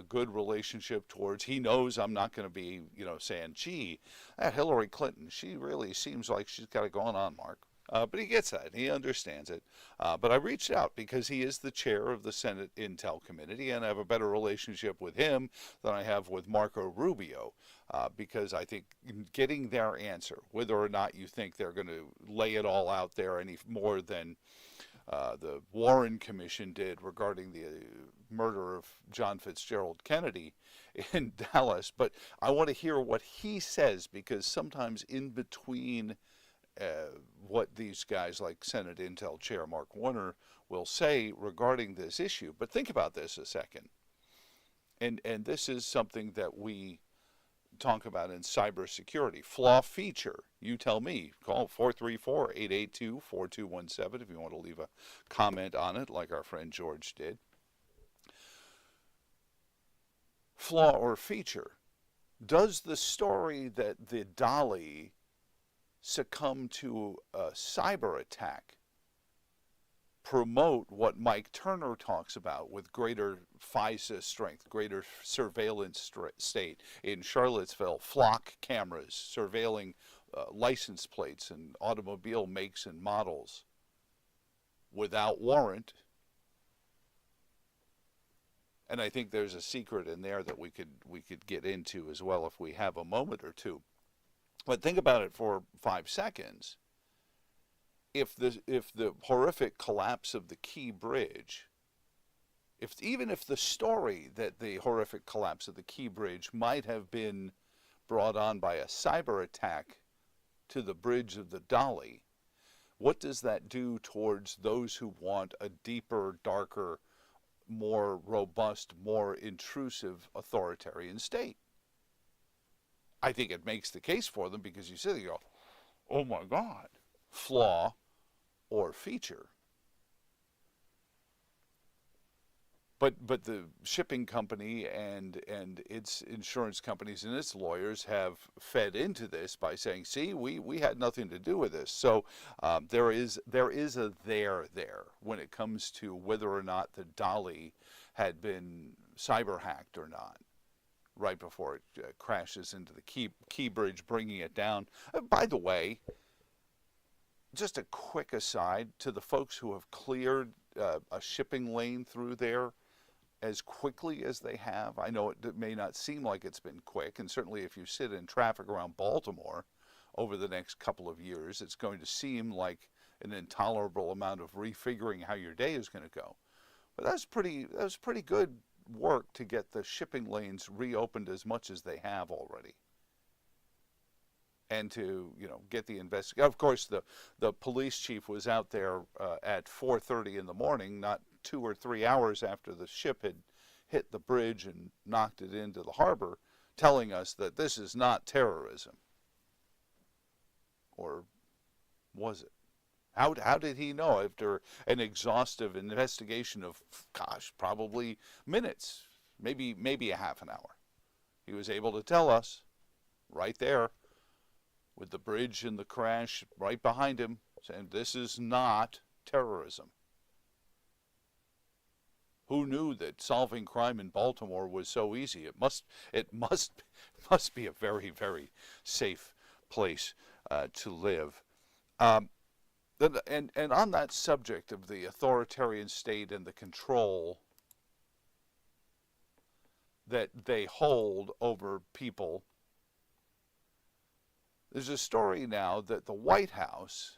good relationship towards, he knows I'm not going to be, saying, gee, that Hillary Clinton, she really seems like she's got it going on, Mark. But he gets that. He understands it. But I reached out because he is the chair of the Senate Intel Committee, and I have a better relationship with him than I have with Marco Rubio, because I think getting their answer, whether or not you think they're going to lay it all out there any more than the Warren Commission did regarding the murder of John Fitzgerald Kennedy in Dallas. But I want to hear what he says, because sometimes in between what these guys like Senate Intel Chair Mark Warner will say regarding this issue. But think about this a second. And this is something that we talk about in cybersecurity. Flaw feature. You tell me. Call 434-882-4217 if you want to leave a comment on it, like our friend George did. Flaw or feature. Does the story that the Dolly succumb to a cyber attack promote what Mike Turner talks about with greater FISA strength, greater surveillance state in Charlottesville, flock cameras surveilling license plates and automobile makes and models without warrant? And I think there's a secret in there that we could get into as well if we have a moment or two. But think about it for 5 seconds. If the horrific collapse of the Key Bridge, even if the story that the horrific collapse of the Key Bridge might have been brought on by a cyber attack to the bridge of the Dolly, what does that do towards those who want a deeper, darker, more robust, more intrusive authoritarian state? I think it makes the case for them, because you sit there and go, oh my God, flaw or feature. But the shipping company and its insurance companies and its lawyers have fed into this by saying, see, we had nothing to do with this. So there is a there when it comes to whether or not the Dolly had been cyber hacked or not, right before it crashes into the Key Bridge, bringing it down. By the way, just a quick aside to the folks who have cleared a shipping lane through there as quickly as they have. I know it may not seem like it's been quick, and certainly if you sit in traffic around Baltimore over the next couple of years, it's going to seem like an intolerable amount of refiguring how your day is going to go. But that was pretty good work to get the shipping lanes reopened as much as they have already, and to get the investigation. Of course, the police chief was out there at 4:30 in the morning, not 2 or 3 hours after the ship had hit the bridge and knocked it into the harbor, telling us that this is not terrorism. Or was it? How did he know after an exhaustive investigation of, gosh, probably minutes, maybe a half an hour? He was able to tell us right there with the bridge and the crash right behind him, saying this is not terrorism. Who knew that solving crime in Baltimore was so easy? It must be a very, very safe place to live. And on that subject of the authoritarian state and the control that they hold over people, there's a story now that the White House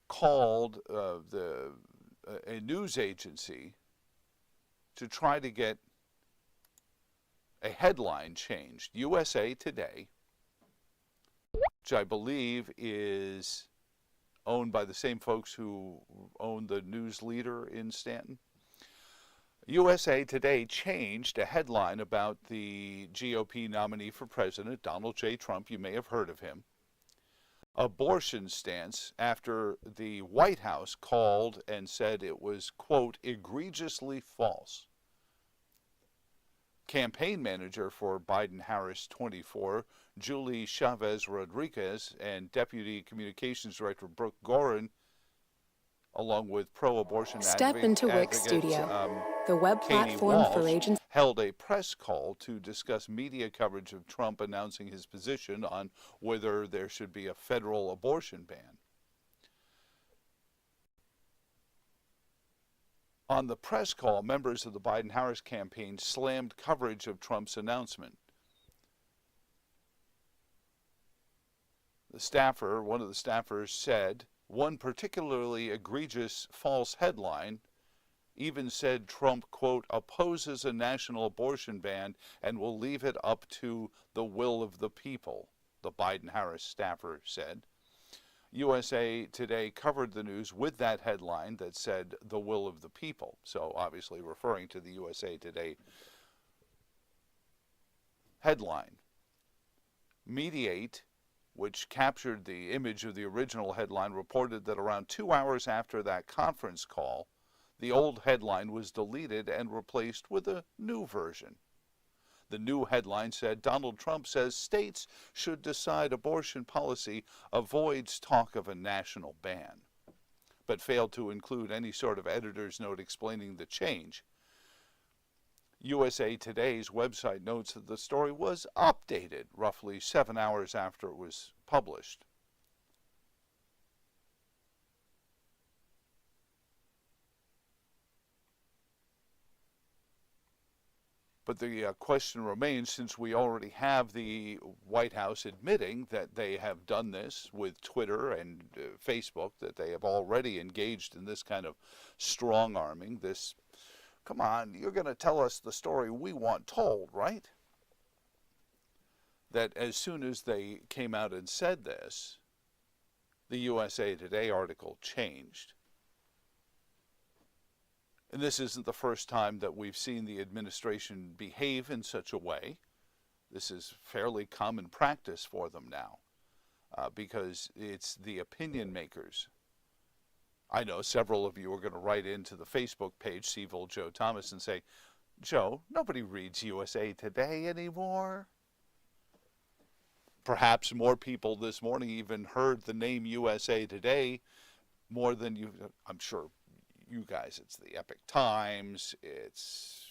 called a news agency to try to get a headline changed. USA Today, which I believe is owned by the same folks who own the News Leader in Stanton. USA Today changed a headline about the GOP nominee for president, Donald J. Trump. You may have heard of him. Abortion stance after the White House called and said it was, quote, egregiously false. Campaign manager for Biden-Harris 24, Julie Chavez Rodriguez, and Deputy Communications Director Brooke Gorin, along with pro-abortion Step into Wix Studio, the web Katie platform for Walsh, agents. held a press call to discuss media coverage of Trump announcing his position on whether there should be a federal abortion ban. On the press call, members of the Biden-Harris campaign slammed coverage of Trump's announcement. One of the staffers said, one particularly egregious false headline even said Trump, quote, opposes a national abortion ban and will leave it up to the will of the people, the Biden-Harris staffer said. USA Today covered the news with that headline that said the will of the people, so obviously referring to the USA Today headline. Mediate, which captured the image of the original headline, reported that around 2 hours after that conference call, the old headline was deleted and replaced with a new version. The new headline said, Donald Trump says states should decide abortion policy avoids talk of a national ban, but failed to include any sort of editor's note explaining the change. USA Today's website notes that the story was updated roughly 7 hours after it was published. But the question remains, since we already have the White House admitting that they have done this with Twitter and Facebook, that they have already engaged in this kind of strong-arming, this, come on, you're going to tell us the story we want told, right? That as soon as they came out and said this, the USA Today article changed. And this isn't the first time that we've seen the administration behave in such a way. This is fairly common practice for them now, because it's the opinion makers. I know several of you are going to write into the Facebook page, Cville Joe Thomas, and say, Joe, nobody reads USA Today anymore. Perhaps more people this morning even heard the name USA Today more than you, I'm sure, you guys, it's the Epic Times, it's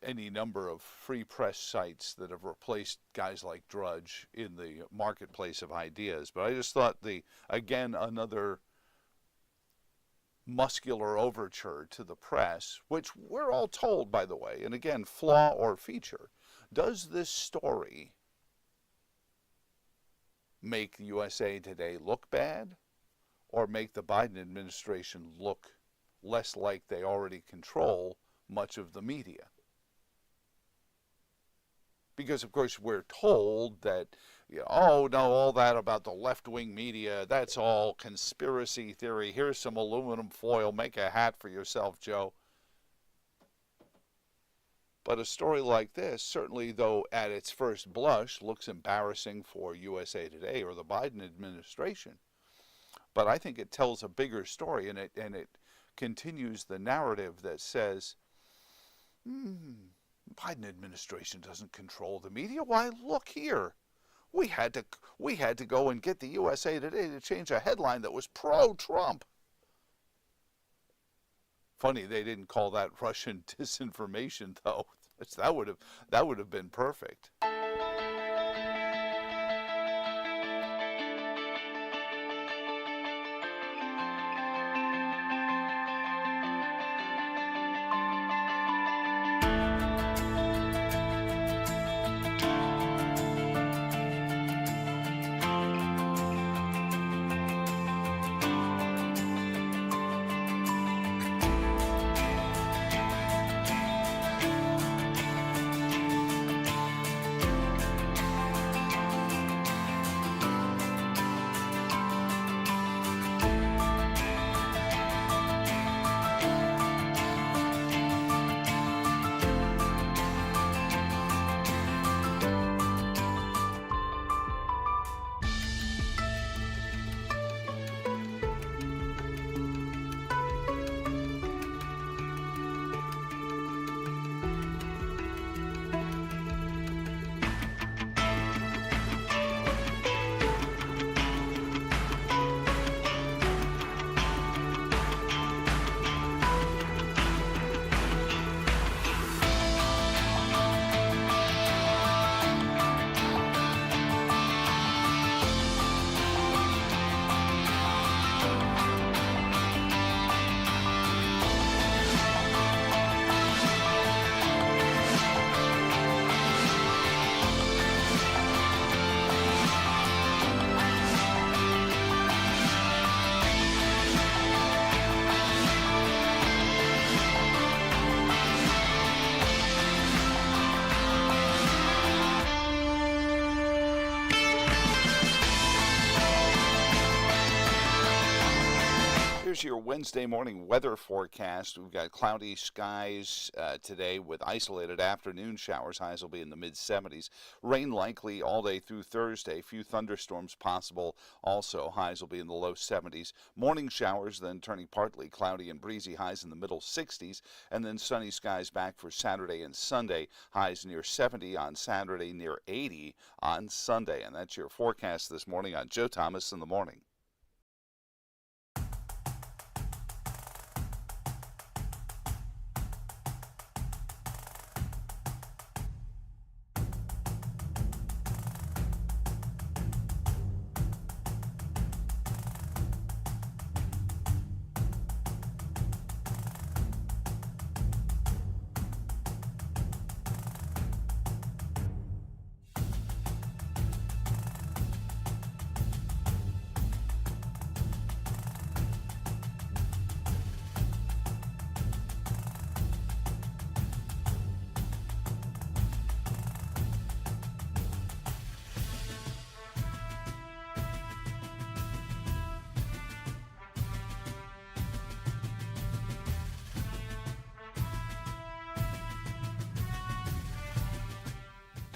any number of free press sites that have replaced guys like Drudge in the marketplace of ideas. But I just thought again, another muscular overture to the press, which we're all told, by the way, and again, flaw or feature. Does this story make USA Today look bad, or make the Biden administration look less like they already control much of the media? Because, of course, we're told that, oh, no, all that about the left-wing media, that's all conspiracy theory. Here's some aluminum foil. Make a hat for yourself, Joe. But a story like this, certainly, though, at its first blush, looks embarrassing for USA Today or the Biden administration. But I think it tells a bigger story, and it continues the narrative that says, Biden administration doesn't control the media. Why, look here. We had to go and get the USA Today to change a headline that was pro-Trump. Funny they didn't call that Russian disinformation, though. That would have been perfect. here's your Wednesday morning weather forecast. We've got cloudy skies today with isolated afternoon showers. Highs will be in the mid-70s. Rain likely all day through Thursday. Few thunderstorms possible also. Highs will be in the low 70s. Morning showers, then turning partly cloudy and breezy. Highs in the middle 60s. And then sunny skies back for Saturday and Sunday. Highs near 70 on Saturday, near 80 on Sunday. And that's your forecast this morning on Joe Thomas in the Morning.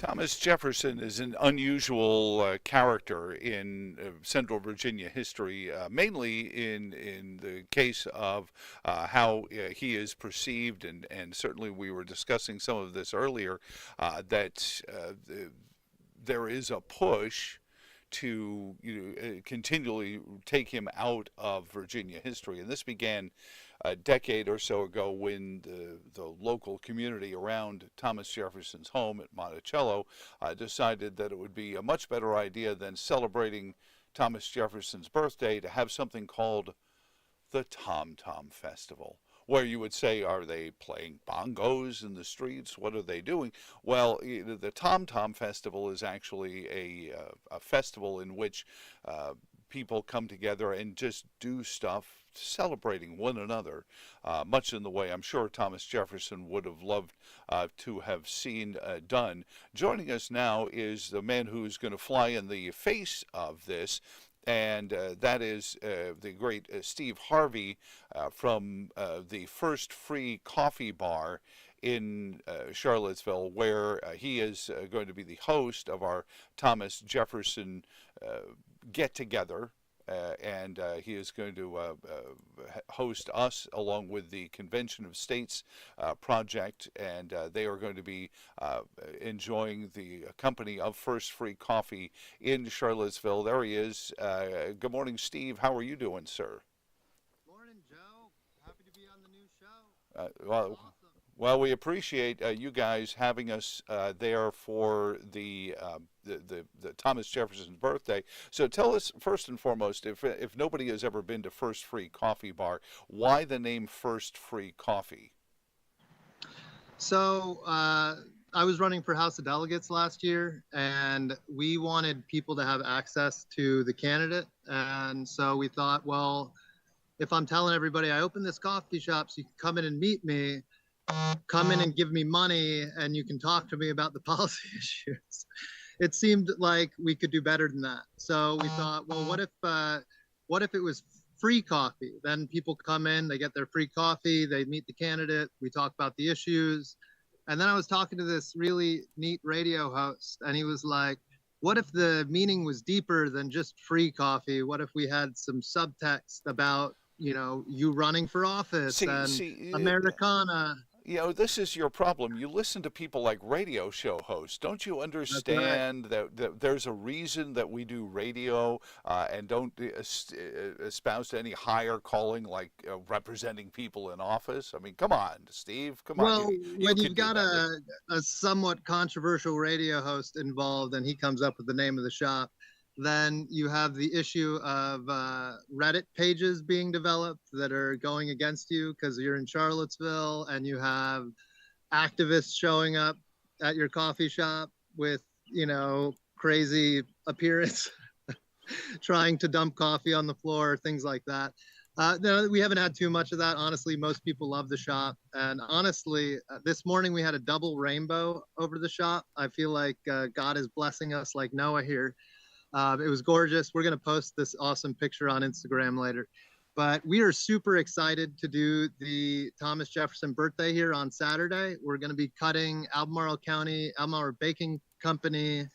Thomas Jefferson is an unusual character in Central Virginia history, mainly in the case of how he is perceived, and certainly we were discussing some of this earlier, that there is a push to continually take him out of Virginia history. And this began a decade or so ago when the local community around Thomas Jefferson's home at Monticello decided that it would be a much better idea than celebrating Thomas Jefferson's birthday to have something called the Tom Tom Festival, where you would say, are they playing bongos in the streets? What are they doing? Well, the Tom Tom Festival is actually a festival in which people come together and just do stuff celebrating one another, much in the way I'm sure Thomas Jefferson would have loved to have seen done. Joining us now is the man who's going to fly in the face of this, and that is the great Steve Harvey from the First Free Coffee Bar in Charlottesville, where he is going to be the host of our Thomas Jefferson get-together. And he is going to host us along with the Convention of States project, and they are going to be enjoying the company of First Free Coffee in Charlottesville. There he is. Good morning, Steve. How are you doing, sir? Morning, Joe. Happy to be on the new show. Awesome. Well, we appreciate you guys having us there for the Thomas Jefferson's birthday. So tell us, first and foremost, if nobody has ever been to First Free Coffee Bar, why the name First Free Coffee? So I was running for House of Delegates last year, and we wanted people to have access to the candidate. And so we thought, well, if I'm telling everybody I opened this coffee shop so you can come in and meet me, come in and give me money, and you can talk to me about the policy issues. It seemed like we could do better than that. So we thought, well, what if it was free coffee? Then people come in, they get their free coffee, they meet the candidate, we talk about the issues. And then I was talking to this really neat radio host, and he was like, what if the meaning was deeper than just free coffee? What if we had some subtext about, you running for office and Americana? This is your problem. You listen to people like radio show hosts. Don't you understand that there's a reason that we do radio and don't espouse to any higher calling like representing people in office? I mean, come on, Steve. Come on. Well, when you've got a somewhat controversial radio host involved and he comes up with the name of the shop, then you have the issue of Reddit pages being developed that are going against you because you're in Charlottesville, and you have activists showing up at your coffee shop with, crazy appearance, trying to dump coffee on the floor, things like that. No, we haven't had too much of that. Honestly, most people love the shop. And honestly, this morning we had a double rainbow over the shop. I feel like God is blessing us like Noah here. It was gorgeous. We're going to post this awesome picture on Instagram later. But we are super excited to do the Thomas Jefferson birthday here on Saturday. We're going to be cutting Albemarle Baking Company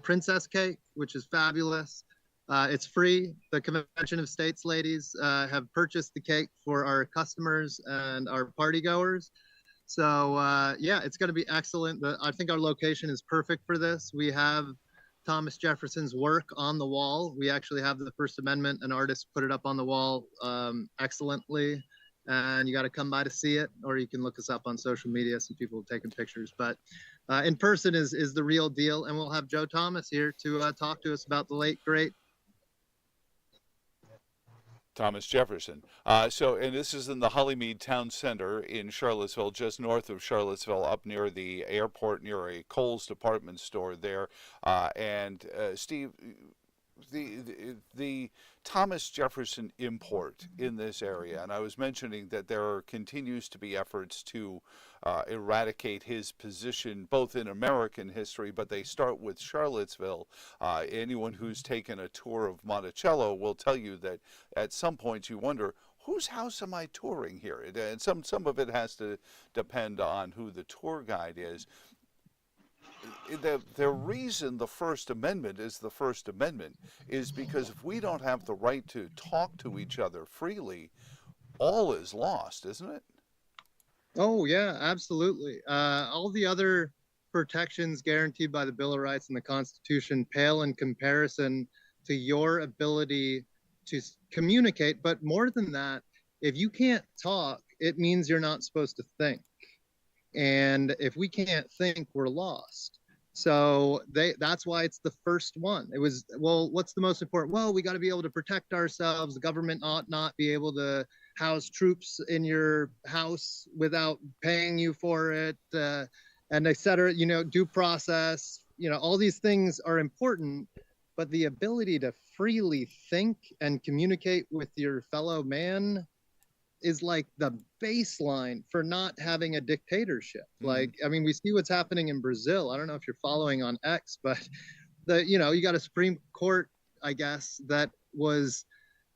princess cake, which is fabulous. It's free. The Convention of States ladies have purchased the cake for our customers and our party goers. So yeah, it's going to be excellent. I think our location is perfect for this. We have Thomas Jefferson's work on the wall. We actually have the First Amendment. An artist put it up on the wall excellently. And you got to come by to see it, or you can look us up on social media. Some people have taken pictures, but in person is the real deal. And we'll have Joe Thomas here to talk to us about the late, great Thomas Jefferson. And this is in the Holymead Town Center in Charlottesville, just north of Charlottesville, up near the airport, near a Kohl's department store there. Steve, the Thomas Jefferson import in this area, and I was mentioning that there continues to be efforts to eradicate his position both in American history, but they start with Charlottesville. Anyone who's taken a tour of Monticello will tell you that at some point you wonder, whose house am I touring here? And some of it has to depend on who the tour guide is. The reason the First Amendment is the First Amendment is because if we don't have the right to talk to each other freely, all is lost, isn't it? Oh, yeah, absolutely. All the other protections guaranteed by the Bill of Rights and the Constitution pale in comparison to your ability to communicate. But more than that, if you can't talk, it means you're not supposed to think. And if we can't think, we're lost. So that's why it's the first one. It was, well, what's the most important? Well, we got to be able to protect ourselves. The government ought not be able to house troops in your house without paying you for it, and et cetera. Due process, all these things are important, but the ability to freely think and communicate with your fellow man is like the baseline for not having a dictatorship. We see what's happening in Brazil. I don't know if you're following on X, but you got a Supreme Court, I guess, that was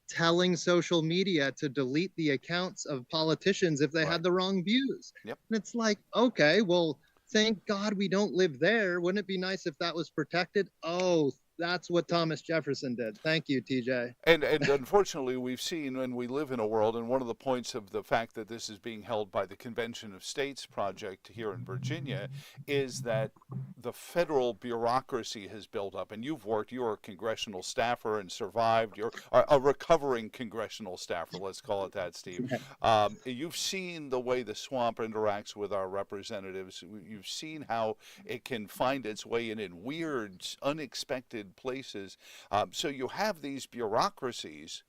telling social media to delete the accounts of politicians if they had the wrong views. Yep. And it's like, okay, well, thank God we don't live there. Wouldn't it be nice if that was protected? Oh, that's what Thomas Jefferson did. Thank you, TJ. And unfortunately, we've seen, and we live in a world, and one of the points of the fact that this is being held by the Convention of States project here in Virginia is that the federal bureaucracy has built up. And you're a congressional staffer and survived. You're a recovering congressional staffer, let's call it that, Steve. You've seen the way the swamp interacts with our representatives. You've seen how it can find its way in weird, unexpected places. So you have these bureaucracies,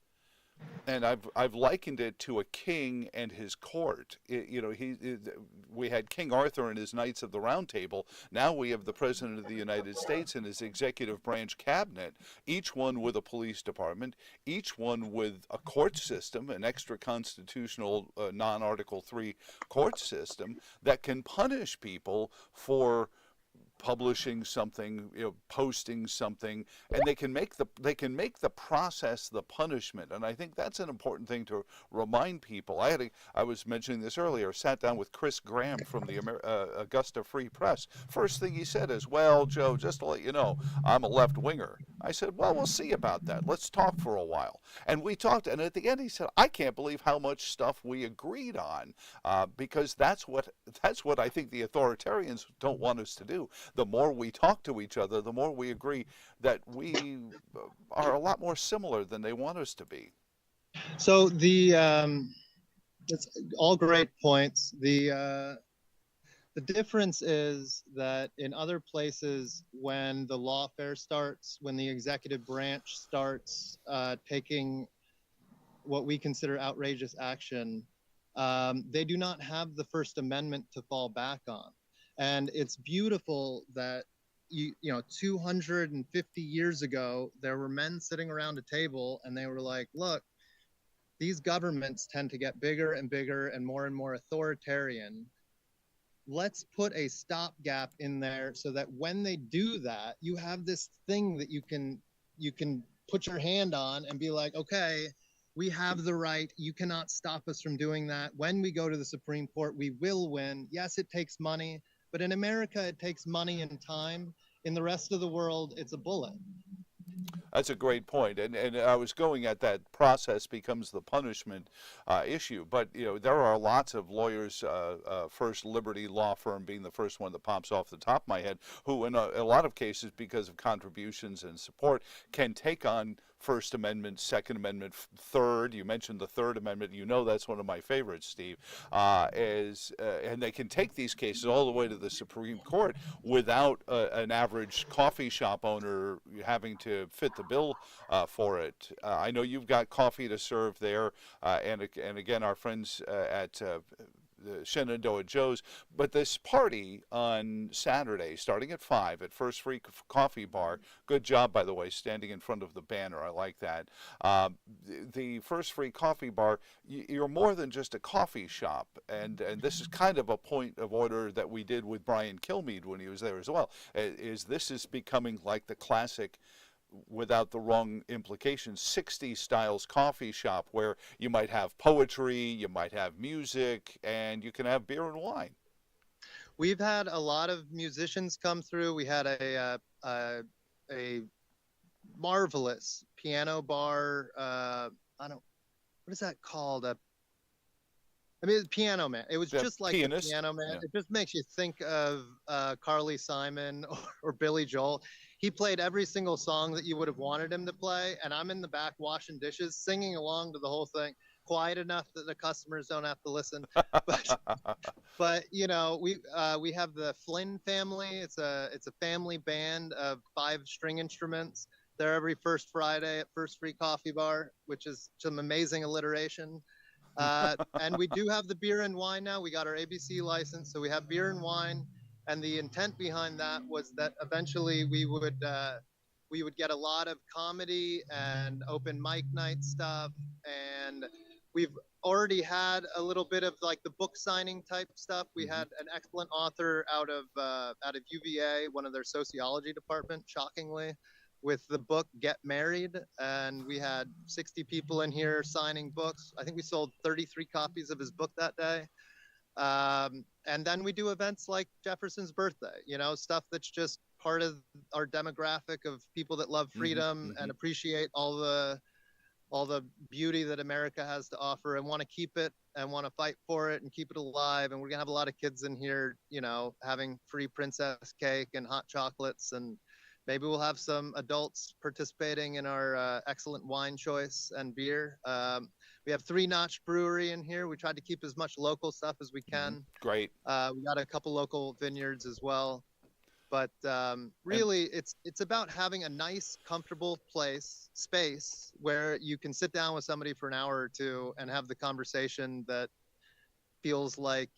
and I've likened it to a king and his court. We had King Arthur and his Knights of the Round Table. Now we have the President of the United States and his executive branch cabinet, each one with a police department, each one with a court system, an extra constitutional non-Article 3 court system that can punish people for publishing something, posting something, and they can make the process the punishment. And I think that's an important thing to remind people. I was mentioning this earlier. Sat down with Chris Graham from the Augusta Free Press. First thing he said is, "Well, Joe, just to let you know, I'm a left winger." I said, "Well, we'll see about that. Let's talk for a while." And we talked, and at the end he said, "I can't believe how much stuff we agreed on, because that's what I think the authoritarians don't want us to do. The more we talk to each other, the more we agree that we are a lot more similar than they want us to be." So it's all great points. The difference is that in other places, when the lawfare starts, when the executive branch starts taking what we consider outrageous action, they do not have the First Amendment to fall back on. And it's beautiful that, 250 years ago, there were men sitting around a table and they were like, look, these governments tend to get bigger and bigger and more authoritarian. Let's put a stopgap in there so that when they do that, you have this thing that you can put your hand on and be like, okay, We have the right. You cannot stop us from doing that. When we go to the Supreme Court, we will win. Yes, it takes money, but in America, it takes money and time. In the rest of the world, it's a bullet. That's a great point, and I was going at that process becomes the punishment issue. But there are lots of lawyers, First Liberty Law Firm being the first one that pops off the top of my head, who in a lot of cases, because of contributions and support, can take on First Amendment, Second Amendment, Third. You mentioned the Third Amendment. That's one of my favorites, Steve. And they can take these cases all the way to the Supreme Court without an average coffee shop owner having to fit the bill for it. I know you've got coffee to serve there, and again, our friends at the Shenandoah Joe's. But this party on Saturday, starting at 5 at First Free Coffee Bar. Good job, by the way, standing in front of the banner. I like that. The First Free Coffee Bar, you're more than just a coffee shop. And this is kind of a point of order that we did with Brian Kilmeade when he was there as well. This is becoming like the classic, without the wrong implications, 60s styles coffee shop where you might have poetry, you might have music, and you can have beer and wine. We've had a lot of musicians come through. We had a marvelous piano bar. What is that called? Piano Man. It was just like a Piano Man. Yeah. It just makes you think of Carly Simon or Billy Joel. He played every single song that you would have wanted him to play, and I'm in the back washing dishes, singing along to the whole thing, quiet enough that the customers don't have to listen. But we have the Flynn family. It's a family band of 5 string instruments. They're every first Friday at First Free Coffee Bar, which is some amazing alliteration. And we do have the beer and wine now. We got our ABC license, so we have beer and wine. And the intent behind that was that eventually we would get a lot of comedy and open mic night stuff. And we've already had a little bit of like the book signing type stuff. We had an excellent author out of UVA, one of their sociology department, shockingly, with the book Get Married. And we had 60 people in here signing books. I think we sold 33 copies of his book that day. And then we do events like Jefferson's birthday, stuff that's just part of our demographic of people that love freedom and appreciate all the beauty that America has to offer and want to keep it and want to fight for it and keep it alive. And we're gonna have a lot of kids in here, having free princess cake and hot chocolates, and maybe we'll have some adults participating in our excellent wine choice and beer. We have 3 Notch Brewery in here. We tried to keep as much local stuff as we can. Great. We got a couple local vineyards as well. But really, it's about having a nice, comfortable space where you can sit down with somebody for an hour or two and have the conversation that feels like,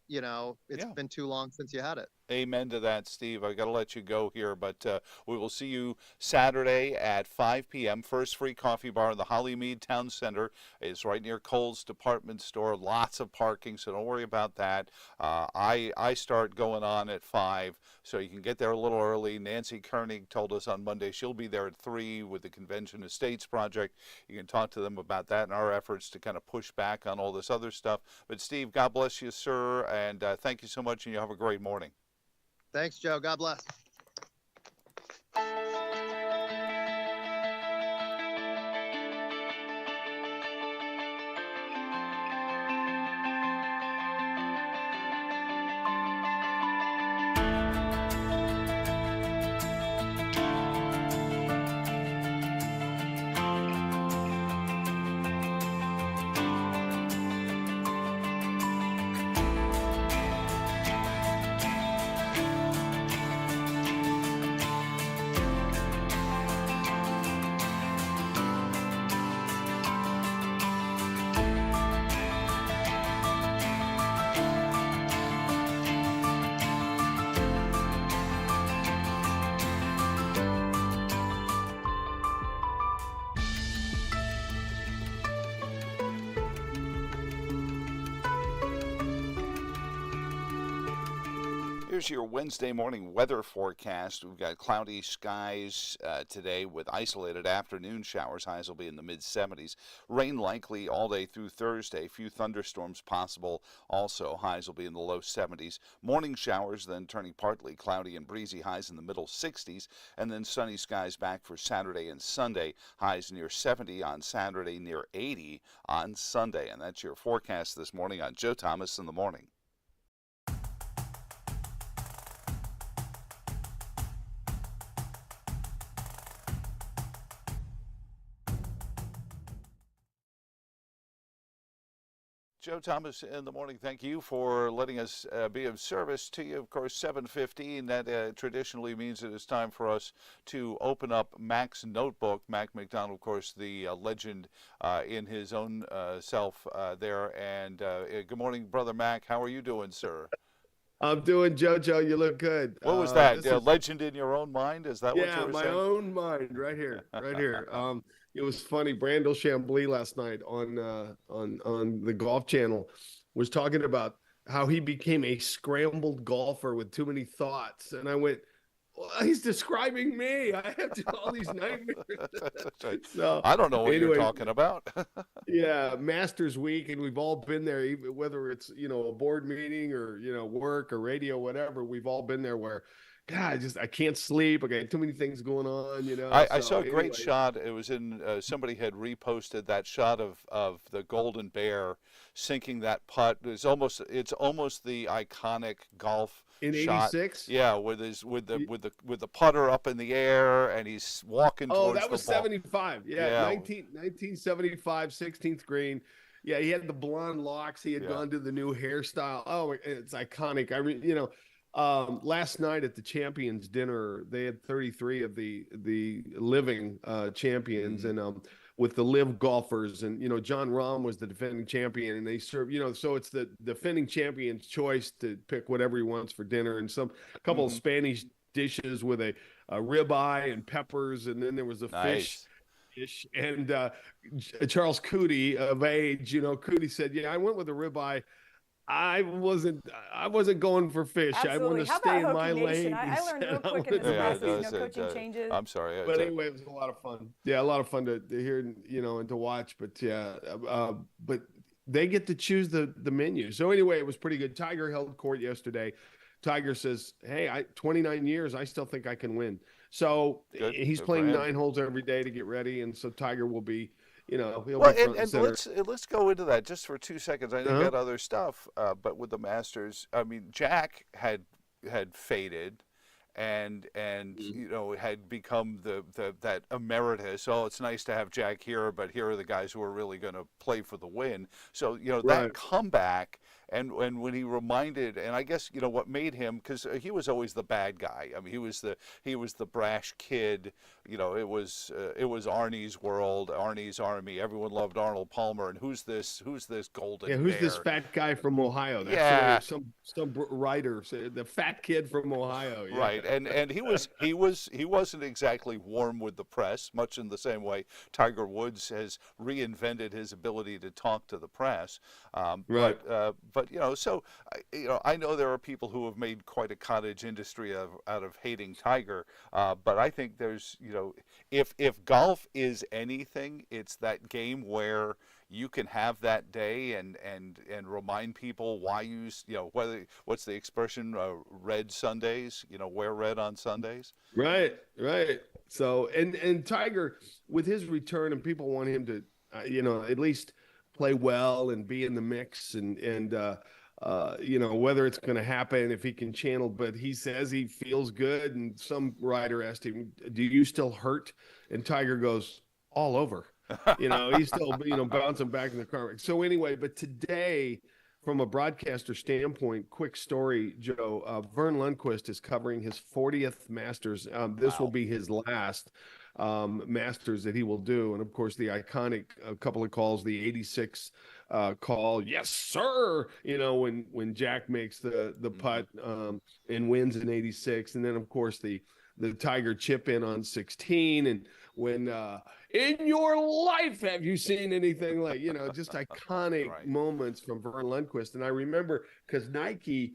it's been too long since you had it. Amen to that, Steve. I got to let you go here, but we will see you Saturday at 5 p.m. First Free Coffee Bar in the Holymead Town Center. It's right near Kohl's department store. Lots of parking, so don't worry about that. I start going on at 5, so you can get there a little early. Nancy Koenig told us on Monday she'll be there at 3 with the Convention Estates Project. You can talk to them about that and our efforts to kind of push back on all this other stuff. But Steve, God bless you, sir, and thank you so much, and you have a great morning. Thanks, Joe. God bless. Here's your Wednesday morning weather forecast. We've got cloudy skies today with isolated afternoon showers. Highs will be in the mid-70s. Rain likely all day through Thursday. Few thunderstorms possible also. Highs will be in the low 70s. Morning showers then turning partly cloudy and breezy. Highs in the middle 60s. And then sunny skies back for Saturday and Sunday. Highs near 70 on Saturday, near 80 on Sunday. And that's your forecast this morning on Joe Thomas in the Morning. Joe Thomas in the Morning. Thank you for letting us be of service to you. Of course, 7:15, that traditionally means it is time for us to open up Mac's notebook. Mac McDonald, of course, the legend in his own self there. And good morning, Brother Mac. How are you doing, sir? I'm doing, JoJo. You look good. What was that? Legend in your own mind? Is that what you were saying? Yeah, my own mind, right here, right here. It was funny. Brandel Chambly last night on the Golf Channel was talking about how he became a scrambled golfer with too many thoughts, and I went, well, he's describing me. I have all these nightmares. So, I don't know what you're talking about. Yeah, Masters Week, and we've all been there, even whether it's, a board meeting or, work or radio, whatever. We've all been there where, God, I can't sleep. I got too many things going on, I saw a great shot. It was in, somebody had reposted that shot of the Golden Bear sinking that putt. It's almost the iconic golf in shot. 86. Yeah, with the putter up in the air, and he's walking towards the ball. Oh, that was 75. Yeah, 1975, 16th green. Yeah, he had the blonde locks. He had gone to the new hairstyle. Oh, it's iconic. Last night at the Champions dinner, they had 33 of the living champions, and with the live golfers, and John Rahm was the defending champion, and they serve, so it's the defending champion's choice to pick whatever he wants for dinner, and a couple of Spanish dishes with a ribeye and peppers, and then there was a fish. And Charles Cootie of age, Cootie said, "Yeah, I went with a ribeye. I wasn't going for fish. Absolutely. I want to stay in my lane." I learned real quick in this process, coaching changes. I'm sorry. But anyway, it was a lot of fun. Yeah, a lot of fun to hear, and to watch. But yeah, but they get to choose the menu. So anyway, it was pretty good. Tiger held court yesterday. Tiger says, "Hey, 29 years, I still think I can win." So he's playing 9 holes every day to get ready, and so Tiger will be. He'll be front and center. Let's go into that just for 2 seconds. I know you got other stuff, but with the Masters, I mean, Jack had faded, and had become that emeritus. Oh, it's nice to have Jack here, but here are the guys who are really going to play for the win. So that comeback. And when he reminded, and I guess what made him, because he was always the bad guy. I mean, he was the brash kid. It was Arnie's world, Arnie's army. Everyone loved Arnold Palmer. And who's this Golden? Yeah, who's Bear? this fat guy from Ohio? That's some writer, the fat kid from Ohio. Yeah. Right, and he wasn't exactly warm with the press, much in the same way Tiger Woods has reinvented his ability to talk to the press. Right. But so I know there are people who have made quite a cottage industry out of hating Tiger, but I think there's if golf is anything, it's that game where you can have that day and remind people why what's the expression, red Sundays, wear red on Sundays. Right. So and Tiger, with his return, and people want him to at least play well and be in the mix, and whether it's going to happen, if he can channel, but he says he feels good. And some writer asked him, "Do you still hurt?" And Tiger goes, "All over." He's still bouncing back in the car. So anyway, but today, from a broadcaster standpoint, quick story, Joe, Vern Lundquist is covering his 40th Masters. This will be his last Masters that he will do, and of course the iconic couple of calls, the 86 call, yes sir, when Jack makes the putt and wins in 86, and then of course the Tiger chip in on 16, and when in your life have you seen anything like, just iconic moments from Vern Lundquist. And I remember because Nike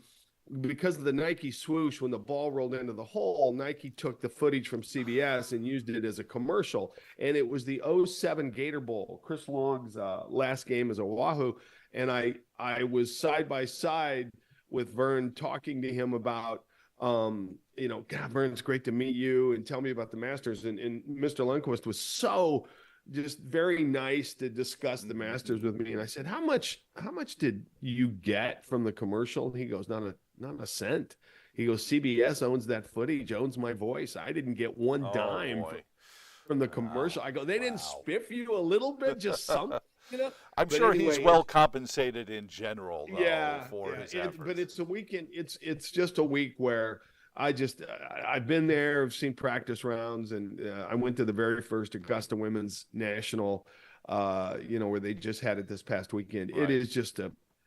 because of the Nike swoosh, when the ball rolled into the hole, Nike took the footage from CBS and used it as a commercial. And it was the '07 Gator Bowl, Chris Long's last game as a Wahoo. And I was side by side with Vern, talking to him about, God, Vern, it's great to meet you, and tell me about the Masters. And Mr. Lundquist was so just very nice to discuss the Masters with me. And I said, how much did you get from the commercial? And he goes, not a cent. He goes, CBS owns that footage, owns my voice. I didn't get one dime from the commercial. I go, they didn't spiff you a little bit, just something, I'm sure anyway, he's well compensated in general, though, for his efforts. But it's a weekend. It's just a week where I've been there, I've seen practice rounds, and I went to the very first Augusta Women's National, where they just had it this past weekend. Right. It is just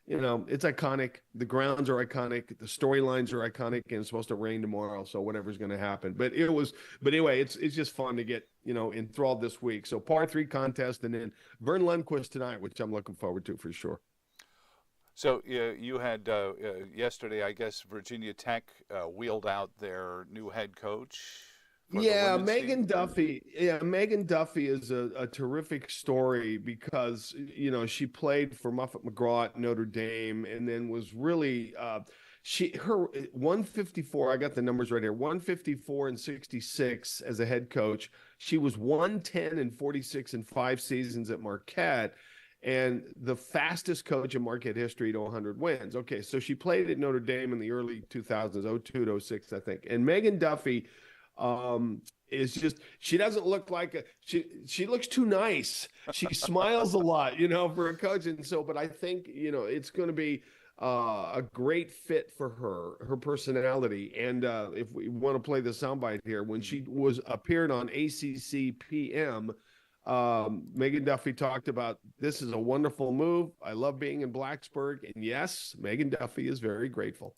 it's iconic. The grounds are iconic. The storylines are iconic, and it's supposed to rain tomorrow, so whatever's going to happen. But anyway, it's just fun to get, enthralled this week. So par 3 contest, and then Vern Lundquist tonight, which I'm looking forward to for sure. So you had yesterday, I guess, Virginia Tech wheeled out their new head coach. Yeah, Megan Duffy. Yeah, Megan Duffy is a terrific story because, she played for Muffet McGraw at Notre Dame, and then was really her 154. I got the numbers right here. 154 and 66 as a head coach. She was 110 and 46 in 5 seasons at Marquette, and the fastest coach in Marquette history to 100 wins. Okay, so she played at Notre Dame in the early 2000s, 02 to 06, I think. And Megan Duffy is just, she doesn't look like she looks too nice. She smiles a lot, for a coach. And so, but I think, it's going to be a great fit for her personality. And if we want to play the soundbite here, when she appeared on ACC PM, Megan Duffy talked about, this is a wonderful move. I love being in Blacksburg. And yes, Megan Duffy is very grateful.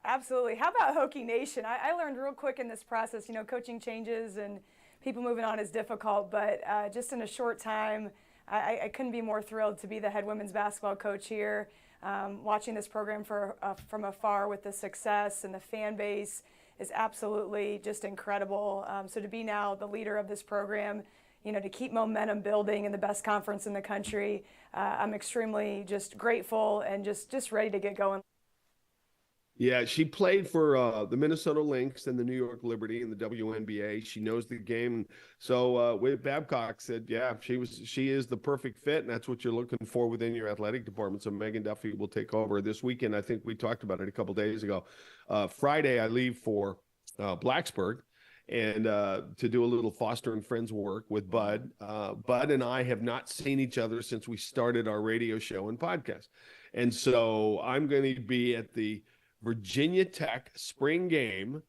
Absolutely. How about Hokie Nation? I learned real quick in this process, coaching changes and people moving on is difficult, but just in a short time, I couldn't be more thrilled to be the head women's basketball coach here. Watching this program from afar with the success and the fan base is absolutely just incredible. So to be now the leader of this program, to keep momentum building in the best conference in the country, I'm extremely just grateful and just ready to get going. Yeah, she played for the Minnesota Lynx and the New York Liberty in the WNBA. She knows the game. So Wade Babcock said, she is the perfect fit, and that's what you're looking for within your athletic department. So Megan Duffy will take over this weekend. I think we talked about it a couple days ago. Friday, I leave for Blacksburg and to do a little Foster and Friends work with Bud. Bud and I have not seen each other since we started our radio show and podcast. And so I'm going to be at the Virginia Tech spring game,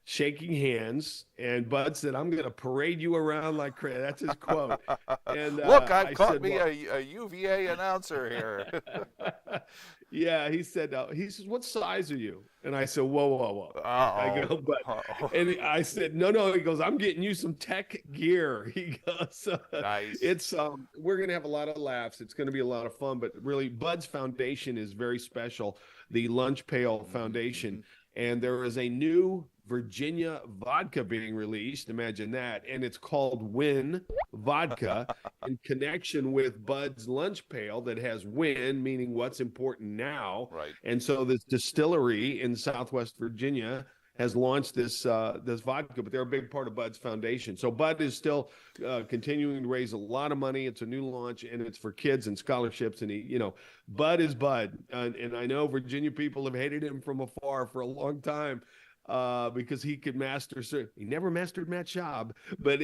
shaking hands, and Bud said, I'm going to parade you around like crazy. That's his quote. And look, I've caught me a UVA announcer here. Yeah, he says, what size are you? And I said, whoa. I go, and I said, no. He goes, I'm getting you some Tech gear. He goes, nice. It's we're gonna have a lot of laughs. It's gonna be a lot of fun. But really, Bud's foundation is very special. The Lunch Pail Foundation, and there is a new Virginia vodka being released. Imagine that. And it's called Win Vodka in connection with Bud's Lunch Pail that has win, meaning what's important now. Right. And so this distillery in Southwest Virginia has launched this vodka, but they're a big part of Bud's foundation. So Bud is still continuing to raise a lot of money. It's a new launch, and it's for kids and scholarships. And Bud is Bud. And I know Virginia people have hated him from afar for a long time. Because he could he never mastered Matt Schaub, but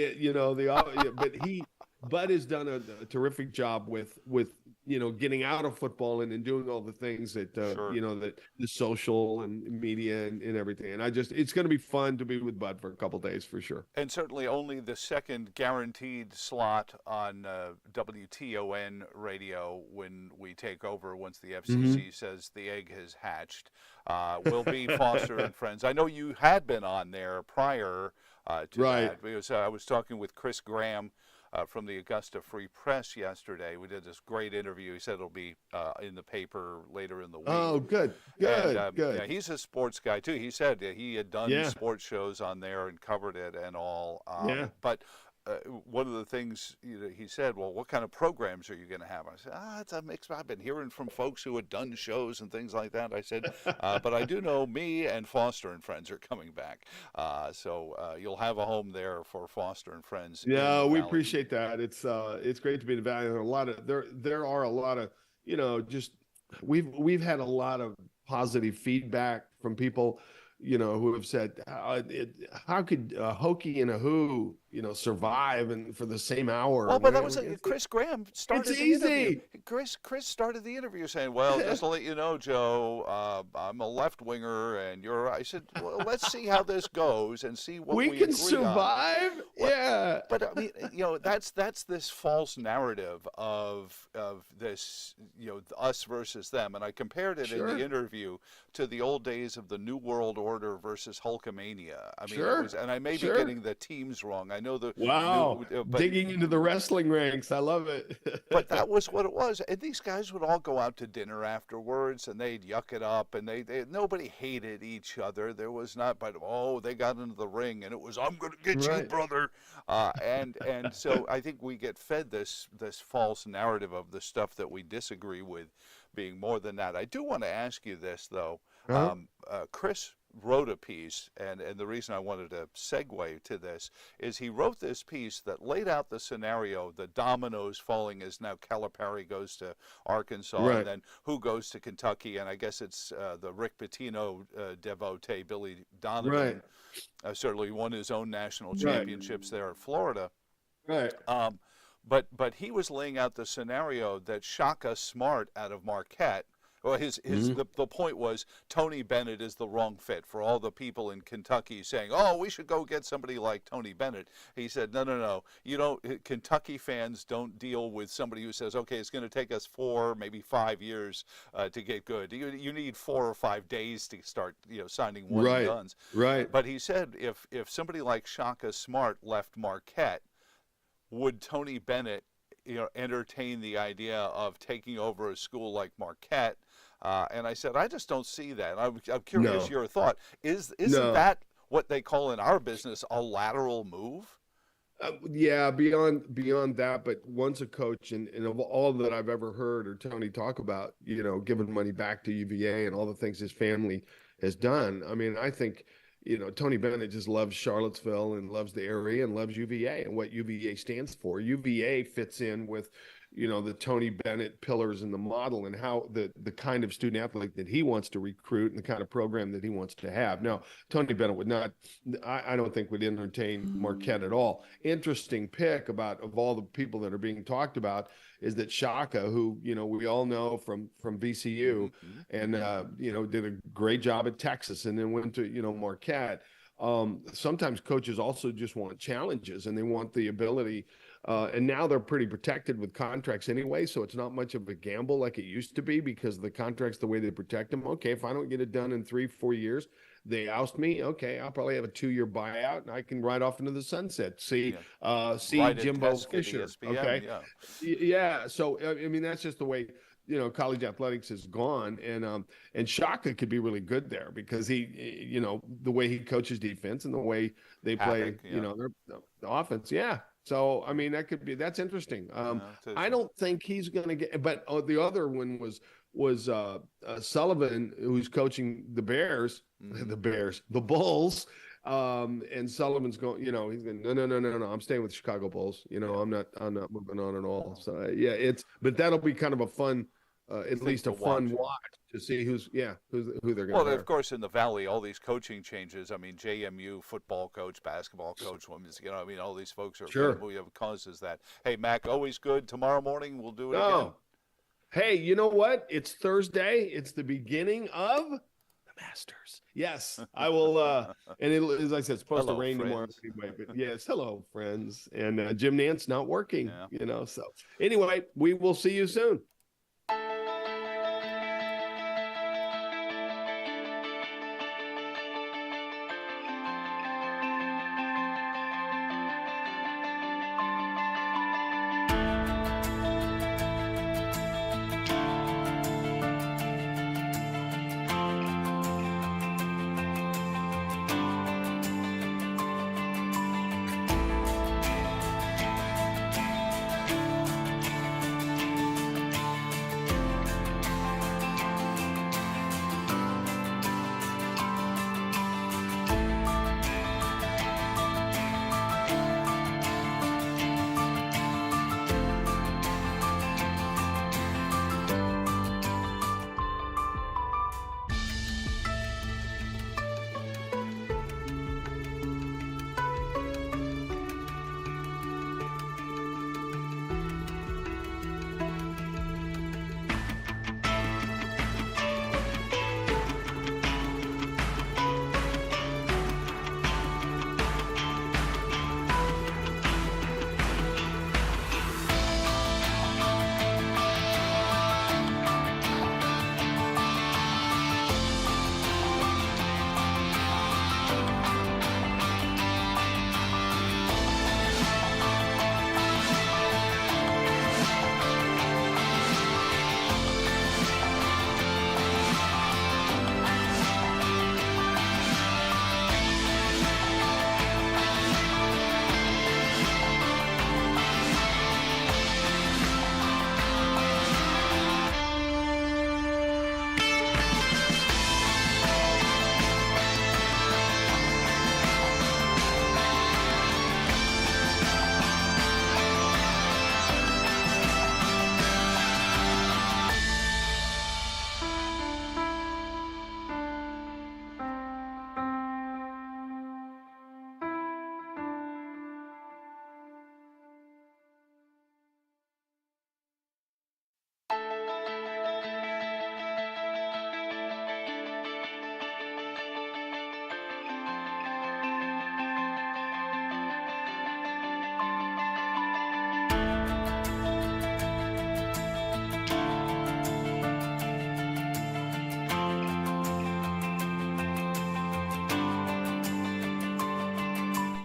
Bud has done a terrific job with getting out of football and doing all the things that that the social and media and everything. And it's going to be fun to be with Bud for a couple of days for sure. And certainly only the second guaranteed slot on WTON radio when we take over once the FCC says the egg has hatched. Will be Foster and Friends. I know you had been on there prior to that. Because I was talking with Chris Graham from the Augusta Free Press yesterday. We did this great interview. He said it'll be in the paper later in the week. Oh, good. And Good. yeah, he's a sports guy too. He said he had done Yeah. sports shows on there and covered it and all. Yeah. But one of the things he said, well, what kind of programs are you going to have? I said, it's a mix. I've been hearing from folks who had done shows and things like that. I said, but I do know me and Foster and Friends are coming back. So you'll have a home there for Foster and Friends. Yeah, we appreciate that. It's great to be in the Valley. There are a lot of, just we've had a lot of positive feedback from people, who have said, how could Hokie and a Who, survive and for the same hour? Well, but that was Chris Graham started it's the easy. interview. Chris started the interview saying, well, just to let you know, Joe, I'm a left winger and you're. I said, well, let's see how this goes and see what we can agree survive. On. Well, yeah. But I mean, that's this false narrative of this, us versus them. And I compared it in the interview to the old days of the New World Order versus Hulkamania. I mean, it was, and I may be getting the teams wrong. I know the digging into the wrestling ranks. I love it. But that was what it was. And these guys would all go out to dinner afterwards, and they'd yuck it up, and they nobody hated each other. There was not, but they got into the ring, and it was, I'm going to get you, brother. And so I think we get fed this false narrative of the stuff that we disagree with being more than that. I do want to ask you this, though. Chris wrote a piece, and the reason I wanted to segue to this is he wrote this piece that laid out the scenario, the dominoes falling as now Calipari goes to Arkansas, and then who goes to Kentucky, and I guess it's the Rick Pitino devotee, Billy Donovan, certainly won his own national championships there at Florida. Right. But he was laying out the scenario that Shaka Smart out of Marquette. Well, the point was Tony Bennett is the wrong fit for all the people in Kentucky saying, we should go get somebody like Tony Bennett. He said, no. Kentucky fans don't deal with somebody who says, okay, it's going to take us 4, maybe 5 years to get good. You need 4 or 5 days to start, signing one and dones. Right. But he said if somebody like Shaka Smart left Marquette, would Tony Bennett entertain the idea of taking over a school like Marquette? And I said, I just don't see that. I'm curious your thought. Isn't that what they call in our business a lateral move? Yeah, beyond that, but once a coach, and of all that I've ever heard or Tony talk about, giving money back to UVA and all the things his family has done. I mean, I think, Tony Bennett just loves Charlottesville and loves the area and loves UVA and what UVA stands for. UVA fits in with, the Tony Bennett pillars in the model and how the kind of student athlete that he wants to recruit and the kind of program that he wants to have. Now, Tony Bennett would not, I don't think would entertain Marquette at all. Interesting pick of all the people that are being talked about is that Shaka, who, we all know from VCU and, did a great job at Texas and then went to, Marquette. Sometimes coaches also just want challenges and they want the ability and now they're pretty protected with contracts anyway, so it's not much of a gamble like it used to be because the contracts, the way they protect them. Okay, if I don't get it done in 3-4 years, they oust me. Okay, I'll probably have a 2-year buyout, and I can ride off into the sunset. See Jimbo Fisher. Okay, yeah. So I mean, that's just the way college athletics has gone, and Shaka could be really good there because he, the way he coaches defense and the way they play, the offense. Yeah. So, I mean, that's interesting. I don't think he's going to get, but the other one was Sullivan, who's coaching the Bears, the Bulls. And Sullivan's going, he's going, no, I'm staying with the Chicago Bulls. I'm not moving on at all. So but that'll be kind of a fun, at least a fun watch to see who they're going to. Well, of course, in the Valley, all these coaching changes. I mean, JMU football coach, basketball coach, women's. All these folks are who have causes that. Hey, Mac, always good. Tomorrow morning we'll do it again. Hey, you know what? It's Thursday. It's the beginning of the Masters. Yes, I will. And as I said, it's supposed to rain tomorrow anyway. But yes, hello, friends. And Jim Nance not working. So anyway, we will see you soon.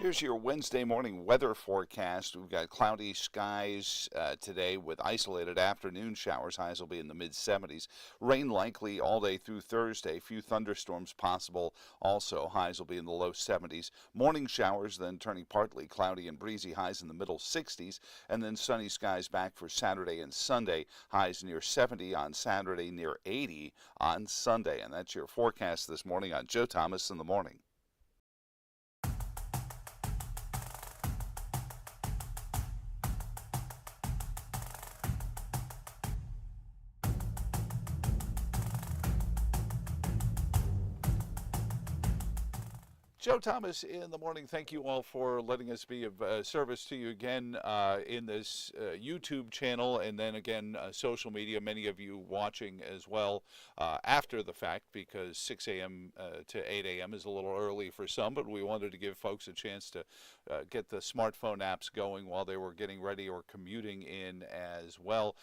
Here's your Wednesday morning weather forecast. We've got cloudy skies today with isolated afternoon showers. Highs will be in the mid-70s. Rain likely all day through Thursday. Few thunderstorms possible. Also, highs will be in the low 70s. Morning showers, then turning partly cloudy and breezy. Highs in the middle 60s. And then sunny skies back for Saturday and Sunday. Highs near 70 on Saturday, near 80 on Sunday. And that's your forecast this morning on Joe Thomas in the Morning. Joe Thomas in the Morning. Thank you all for letting us be of service to you again in this YouTube channel, and then again social media. Many of you watching as well after the fact, because 6 a.m. to 8 a.m. is a little early for some, but we wanted to give folks a chance to get the smartphone apps going while they were getting ready or commuting in as well.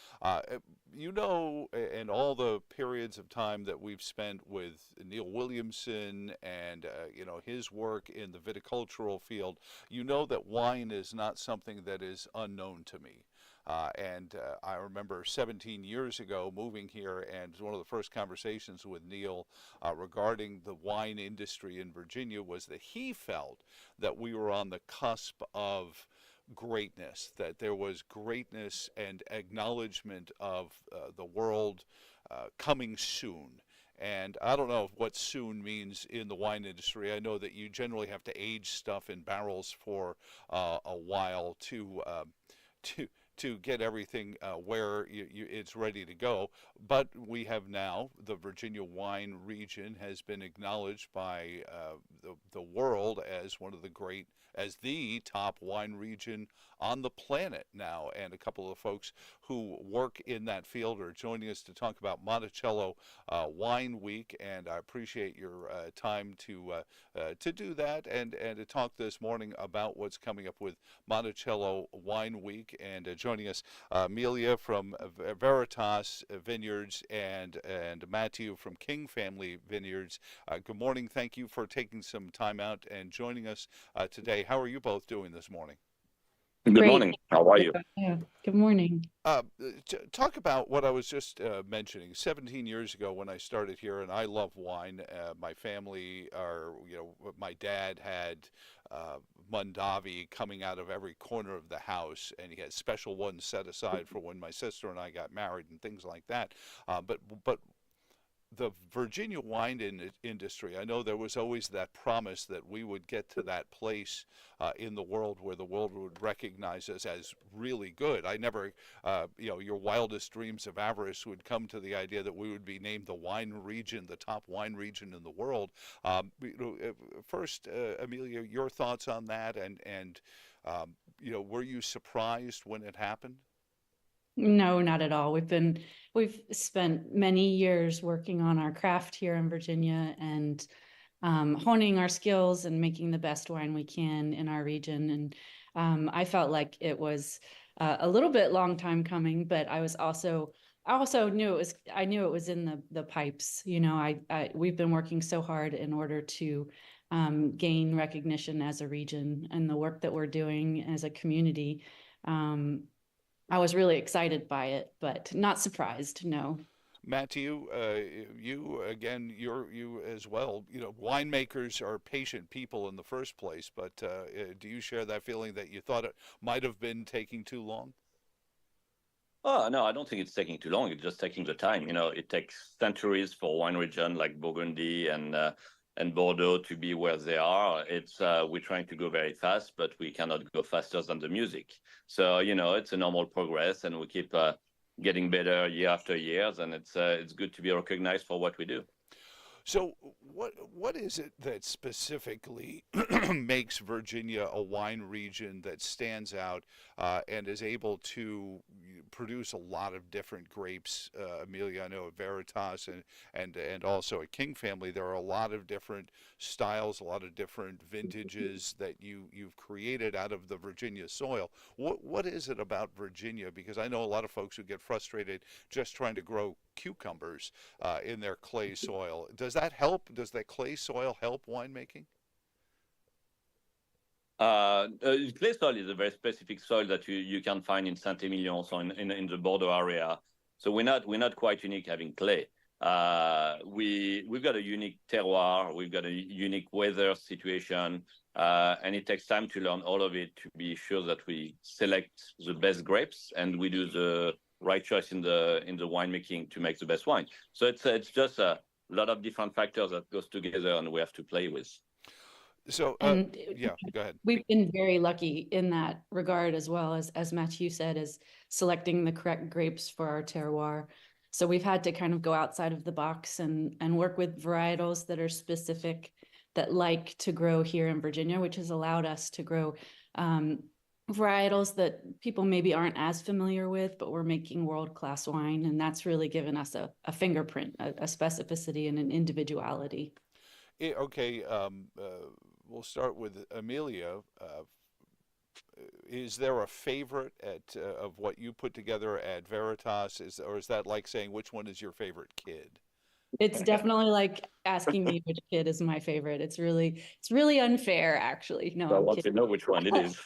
You know, in all the periods of time that we've spent with Neil Williamson and you know, his work in the viticultural field, you know that wine is not something that is unknown to me. I remember 17 years ago moving here, and one of the first conversations with Neil regarding the wine industry in Virginia was that he felt that we were on the cusp of greatness, that there was greatness and acknowledgement of the world coming soon. And I don't know what soon means in the wine industry. I know that you generally have to age stuff in barrels for a while to get everything where it's ready to go. But we have now, the Virginia wine region has been acknowledged by the world as one of the great, as the top wine region on the planet now. And a couple of folks who work in that field are joining us to talk about Monticello Wine Week, and I appreciate your time to do that and to talk this morning about what's coming up with Monticello Wine Week. And joining us, Amelia from Veritas Vineyards and Matthew from King Family Vineyards. Good morning. Thank you for taking some time out and joining us today. How are you both doing this morning? Good morning. How are you? Yeah. Good morning. Talk about what I was just mentioning. 17 years ago when I started here, and I love wine. My family my dad had Mondavi coming out of every corner of the house, and he had special ones set aside for when my sister and I got married and things like that. But the Virginia wine industry, I know there was always that promise that we would get to that place in the world where the world would recognize us as really good. I never, your wildest dreams of avarice would come to the idea that we would be named the wine region, the top wine region in the world. First, Amelia, your thoughts on that, and were you surprised when it happened? No, not at all. We've spent many years working on our craft here in Virginia and honing our skills and making the best wine we can in our region. And I felt like it was a little bit long time coming, but I also knew it was in the pipes. You know, we've been working so hard in order to gain recognition as a region, and the work that we're doing as a community. I was really excited by it, but not surprised, no. Matthew, you as well. You know, winemakers are patient people in the first place, but do you share that feeling that you thought it might have been taking too long? Oh, no, I don't think it's taking too long. It's just taking the time. You know, it takes centuries for wine region like Burgundy and Bordeaux to be where they are. We're trying to go very fast, but we cannot go faster than the music. So, you know, it's a normal progress, and we keep getting better year after year, and it's good to be recognized for what we do. So what is it that specifically makes Virginia a wine region that stands out and is able to produce a lot of different grapes? Amelia, I know at Veritas and also at King Family, there are a lot of different styles, a lot of different vintages that you've created out of the Virginia soil. What is it about Virginia? Because I know a lot of folks who get frustrated just trying to grow cucumbers in their clay soil. Does that help? Does that clay soil help winemaking? Clay soil is a very specific soil that you can find in Saint-Emilion, so in the border area. So we're not quite unique having clay. We've got a unique terroir, we've got a unique weather situation, and it takes time to learn all of it to be sure that we select the best grapes and we do the right choice in the winemaking to make the best wine. So it's just a lot of different factors that goes together and we have to play with. So, yeah, go ahead. We've been very lucky in that regard as well, as Mathieu said, as selecting the correct grapes for our terroir. So we've had to kind of go outside of the box and work with varietals that are specific, that like to grow here in Virginia, which has allowed us to grow varietals that people maybe aren't as familiar with, but we're making world-class wine. And that's really given us a fingerprint, a specificity and an individuality. Okay, we'll start with Amelia. Is there a favorite of what you put together at Veritas? Or is that like saying which one is your favorite kid? It's definitely like asking me which kid is my favorite. It's really unfair, actually. No, I want to know which one it is.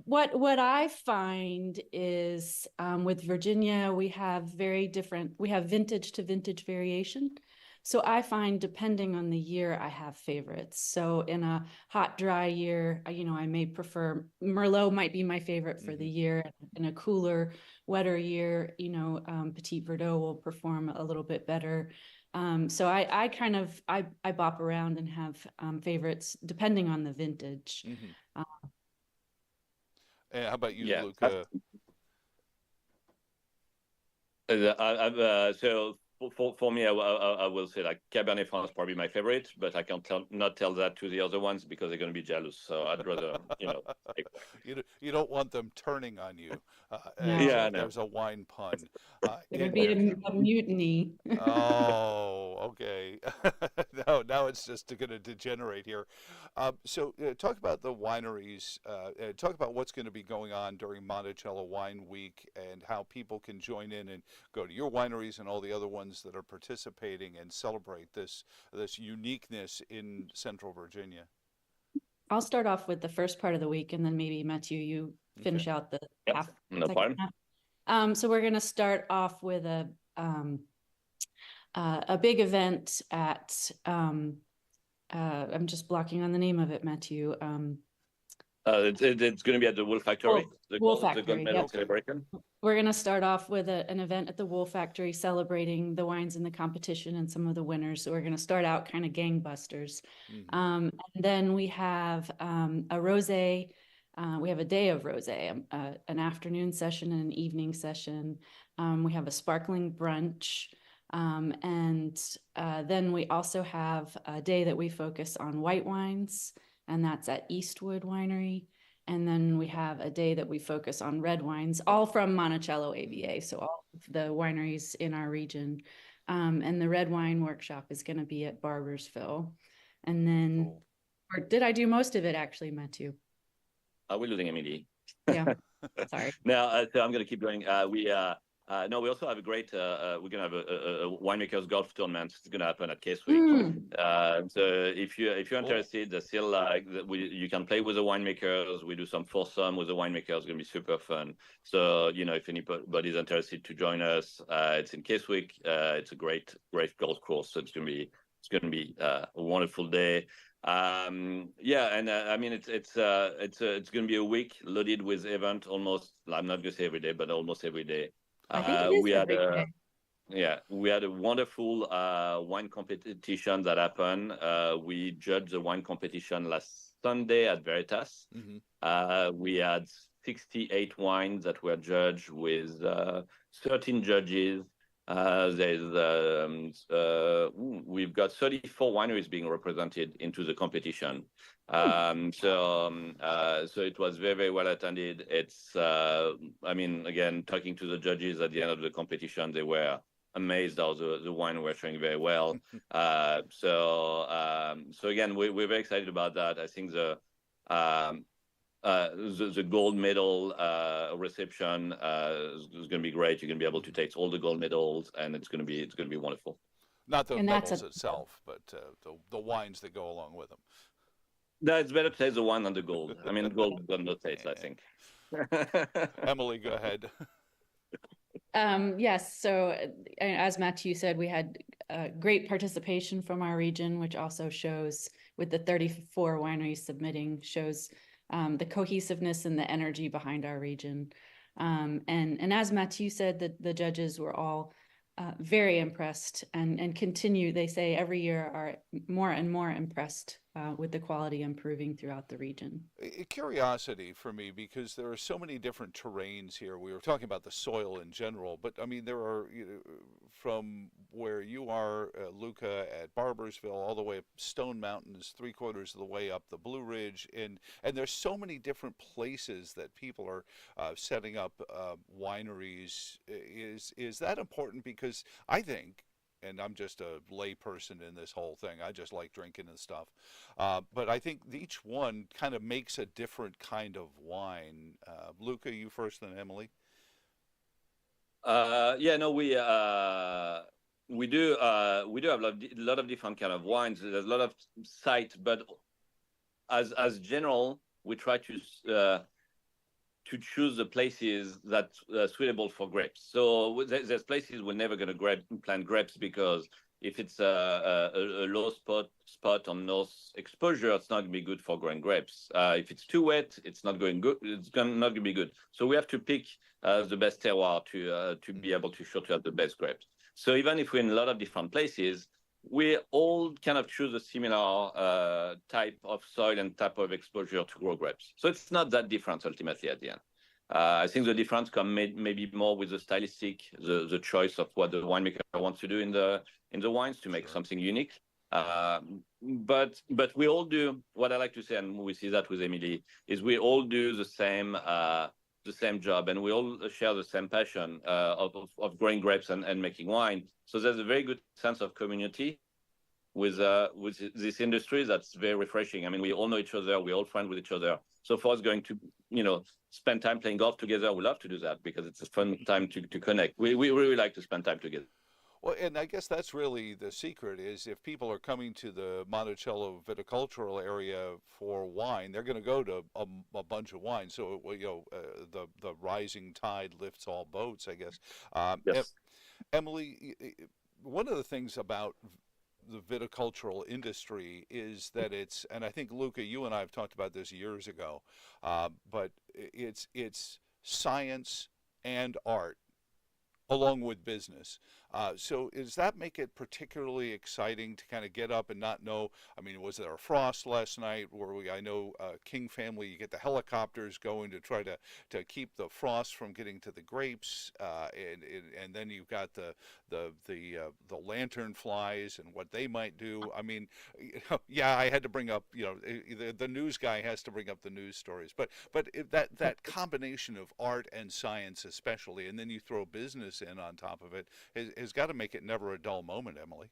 What I find is with Virginia, we have vintage to vintage variation. So I find depending on the year, I have favorites. So in a hot, dry year, I may prefer Merlot might be my favorite for the year. In a cooler, wetter year, Petit Verdot will perform a little bit better. So I bop around and have favorites depending on the vintage. How about you, Luca? So for me, I will say like Cabernet Franc is probably my favorite, but I can not tell that to the other ones because they're going to be jealous. So I'd rather, you don't want them turning on you. No. There's a wine pun. It would be a mutiny. Oh, okay. Now it's just going to degenerate here. So talk about the wineries. Talk about what's going to be going on during Monticello Wine Week and how people can join in and go to your wineries and all the other ones that are participating and celebrate this uniqueness in Central Virginia. I'll start off with the first part of the week, and then maybe Mathieu, you finish out the half. No problem. So we're going to start off with a big event at I'm just blocking on the name of it, Mathieu. It's going to be at the Wool Factory. The Wool Gold Factory, Medal celebration. We're going to start off with an event at the Wool Factory celebrating the wines in the competition and some of the winners. So we're going to start out kind of gangbusters. And then we have a rosé. We have a day of rosé, an afternoon session and an evening session. We have a sparkling brunch. And then we also have a day that we focus on white wines, and that's at Eastwood Winery. And then we have a day that we focus on red wines, all from Monticello AVA, so all of the wineries in our region. And the red wine workshop is going to be at Barbersville. And then, or did I do most of it actually, Mathieu? We're losing Emily. Yeah, sorry. Now, so I'm going to keep going. We also have a great, we're going to have a winemakers golf tournament. It's going to happen at Keswick. So if you're interested, you can play with the winemakers. We do some foursome with the winemakers. It's going to be super fun. So, if anybody's interested to join us, it's in Keswick. It's a great golf course. So it's going to be a wonderful day. I mean, it's going to be a week loaded with event almost, I'm not going to say every day, but almost every day. We had a wonderful wine competition that happened. We judged the wine competition last Sunday at Veritas. We had 68 wines that were judged with 13 judges. We've got 34 wineries being represented into the competition. So it was very, very well attended. It's, again, talking to the judges at the end of the competition, they were amazed how the wine were showing very well. So again, we're very excited about that. I think the gold medal reception is going to be great. You're going to be able to take all the gold medals, and it's going to be wonderful. Not the medals itself, but the wines that go along with them. No, it's better to taste the wine than the gold. I mean, gold got no taste, I think. Emily, go ahead. Yes, so as Mathieu said, we had great participation from our region, which also shows, with the 34 wineries submitting, shows the cohesiveness and the energy behind our region. And as Mathieu said, the judges were all very impressed and continue, they say every year, are more and more impressed with the quality improving throughout the region. Curiosity for me, because there are so many different terrains here. We were talking about the soil in general, but I mean, there are, from where you are, Luca, at Barbersville, all the way up Stone Mountains, 3/4 of the way up the Blue Ridge, and there's so many different places that people are setting up wineries. Is that important? Because I think, and I'm just a lay person in this whole thing, I just like drinking and stuff. But I think each one kind of makes a different kind of wine. Luca, you first, then Emily. Yeah, no, we do have a lot of different kind of wines. There's a lot of sites, but as general, we try to choose the places that are suitable for grapes. So there's places we're never going to plant grapes, because if it's a low spot on north exposure, it's not going to be good for growing grapes. If it's too wet, it's not going good. It's not going to be good. So we have to pick the best terroir to be able to show to have the best grapes. So even if we're in a lot of different places, we all kind of choose a similar type of soil and type of exposure to grow grapes. So it's not that different ultimately at the end. I think the difference comes maybe more with the stylistic, the choice of what the winemaker wants to do in the wines to make something unique. But we all do, what I like to say, and we see that with Emily, is we all do the same job, and we all share the same passion of growing grapes and making wine. So there's a very good sense of community with this industry that's very refreshing. I mean, we all know each other, we all friends with each other. So for us, going to spend time playing golf together, we love to do that because it's a fun time to connect. We really like to spend time together. Well, and I guess that's really the secret, is if people are coming to the Monticello viticultural area for wine, they're going to go to a bunch of wine. So, the rising tide lifts all boats, I guess. Yes. Emily, one of the things about the viticultural industry is that it's, and I think, Luca, you and I have talked about this years ago, but it's science and art along with business. So does that make it particularly exciting to kind of get up and not know? I mean, was there a frost last night? I know King family, you get the helicopters going to try to keep the frost from getting to the grapes, and then you've got the lantern flies and what they might do. I mean, yeah, I had to bring up, the news guy has to bring up the news stories, but that combination of art and science especially, and then you throw business in on top of it, has got to make it never a dull moment, Emily.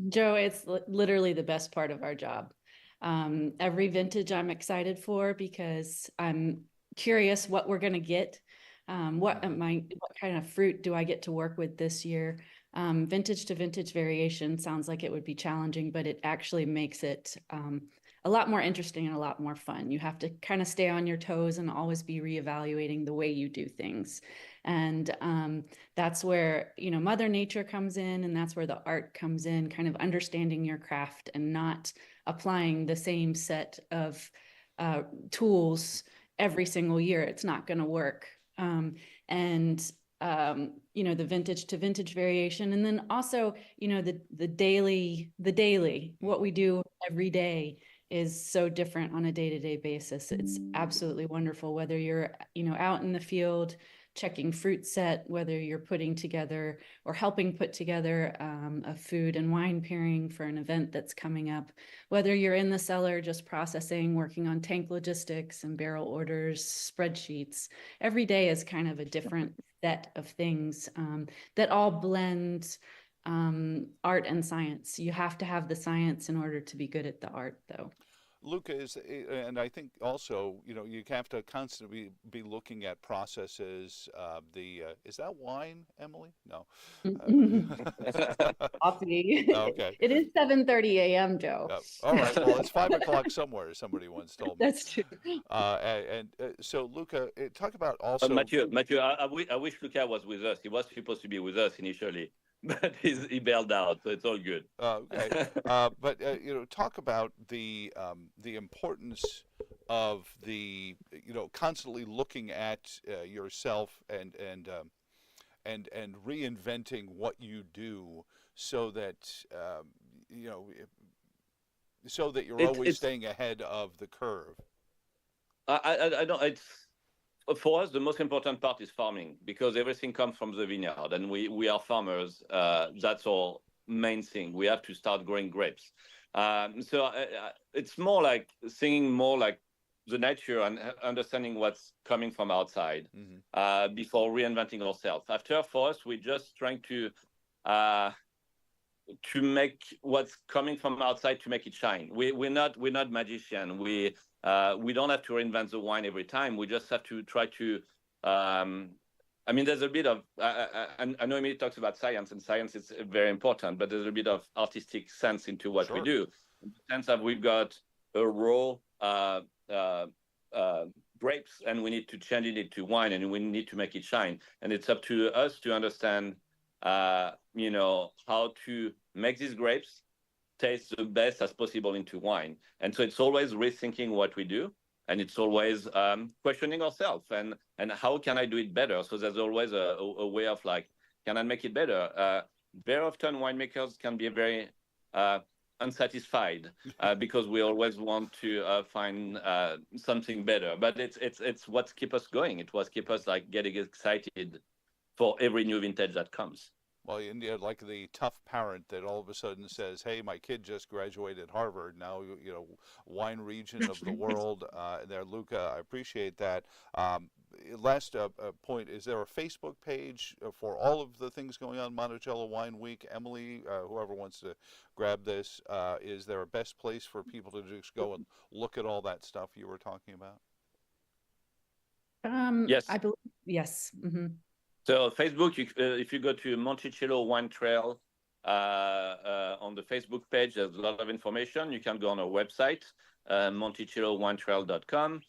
Joe, it's literally the best part of our job. Every vintage I'm excited for, because I'm curious what we're going to get. What kind of fruit do I get to work with this year? Vintage to vintage variation sounds like it would be challenging, but it actually makes it a lot more interesting and a lot more fun. You have to kind of stay on your toes and always be reevaluating the way you do things. And that's where, Mother Nature comes in, and that's where the art comes in, kind of understanding your craft and not applying the same set of tools every single year. It's not going to work. The vintage to vintage variation. And then also, the daily, what we do every day is so different on a day-to-day basis. It's absolutely wonderful, whether you're, out in the field checking fruit set, whether you're putting together or helping put together a food and wine pairing for an event that's coming up, whether you're in the cellar just processing, working on tank logistics and barrel orders, spreadsheets. Every day is kind of a different set of things that all blend art and science. You have to have the science in order to be good at the art, though. Luca and I think also, you have to constantly be looking at processes. Is that wine, Emily? No. Coffee. Okay. It is 7:30 a.m., Joe. All right. Well, it's 5 o'clock somewhere. Somebody once told me. That's true. So, Luca, talk about also. Mathieu, I wish Luca was with us. He was supposed to be with us initially, but he bailed out, so it's all good. Okay. But talk about the importance of the constantly looking at yourself and reinventing what you do so that you're always staying ahead of the curve. I don't. It's for us the most important part is farming, because everything comes from the vineyard, and we are farmers. That's our main thing. We have to start growing grapes. So it's more like thinking more like the nature and understanding what's coming from outside before reinventing ourselves. After, for us, we're just trying to make what's coming from outside to make it shine. We're not magician. We don't have to reinvent the wine every time. We just have to try to. I mean, there's a bit of. I know Emily talks about science, and science is very important, but there's a bit of artistic sense into what we do. In the sense that we've got a raw grapes, and we need to change it into wine, and we need to make it shine. And it's up to us to understand, how to make these grapes taste the best as possible into wine. And so it's always rethinking what we do, and it's always questioning ourselves and how can I do it better? So there's always a way of like, can I make it better? Very often winemakers can be very unsatisfied because we always want to find something better. But it's what keeps us going. It was keep us like getting excited for every new vintage that comes. Well, like the tough parent that all of a sudden says, "Hey, my kid just graduated Harvard. Now, wine region of the world." There, Luca, I appreciate that. Last point: is there a Facebook page for all of the things going on Monticello Wine Week? Emily, whoever wants to grab this, is there a best place for people to just go and look at all that stuff you were talking about? Yes, I believe yes. Mm-hmm. So Facebook, if you go to Monticello Wine Trail on the Facebook page, there's a lot of information. You can go on our website, monticellowinetrail.com.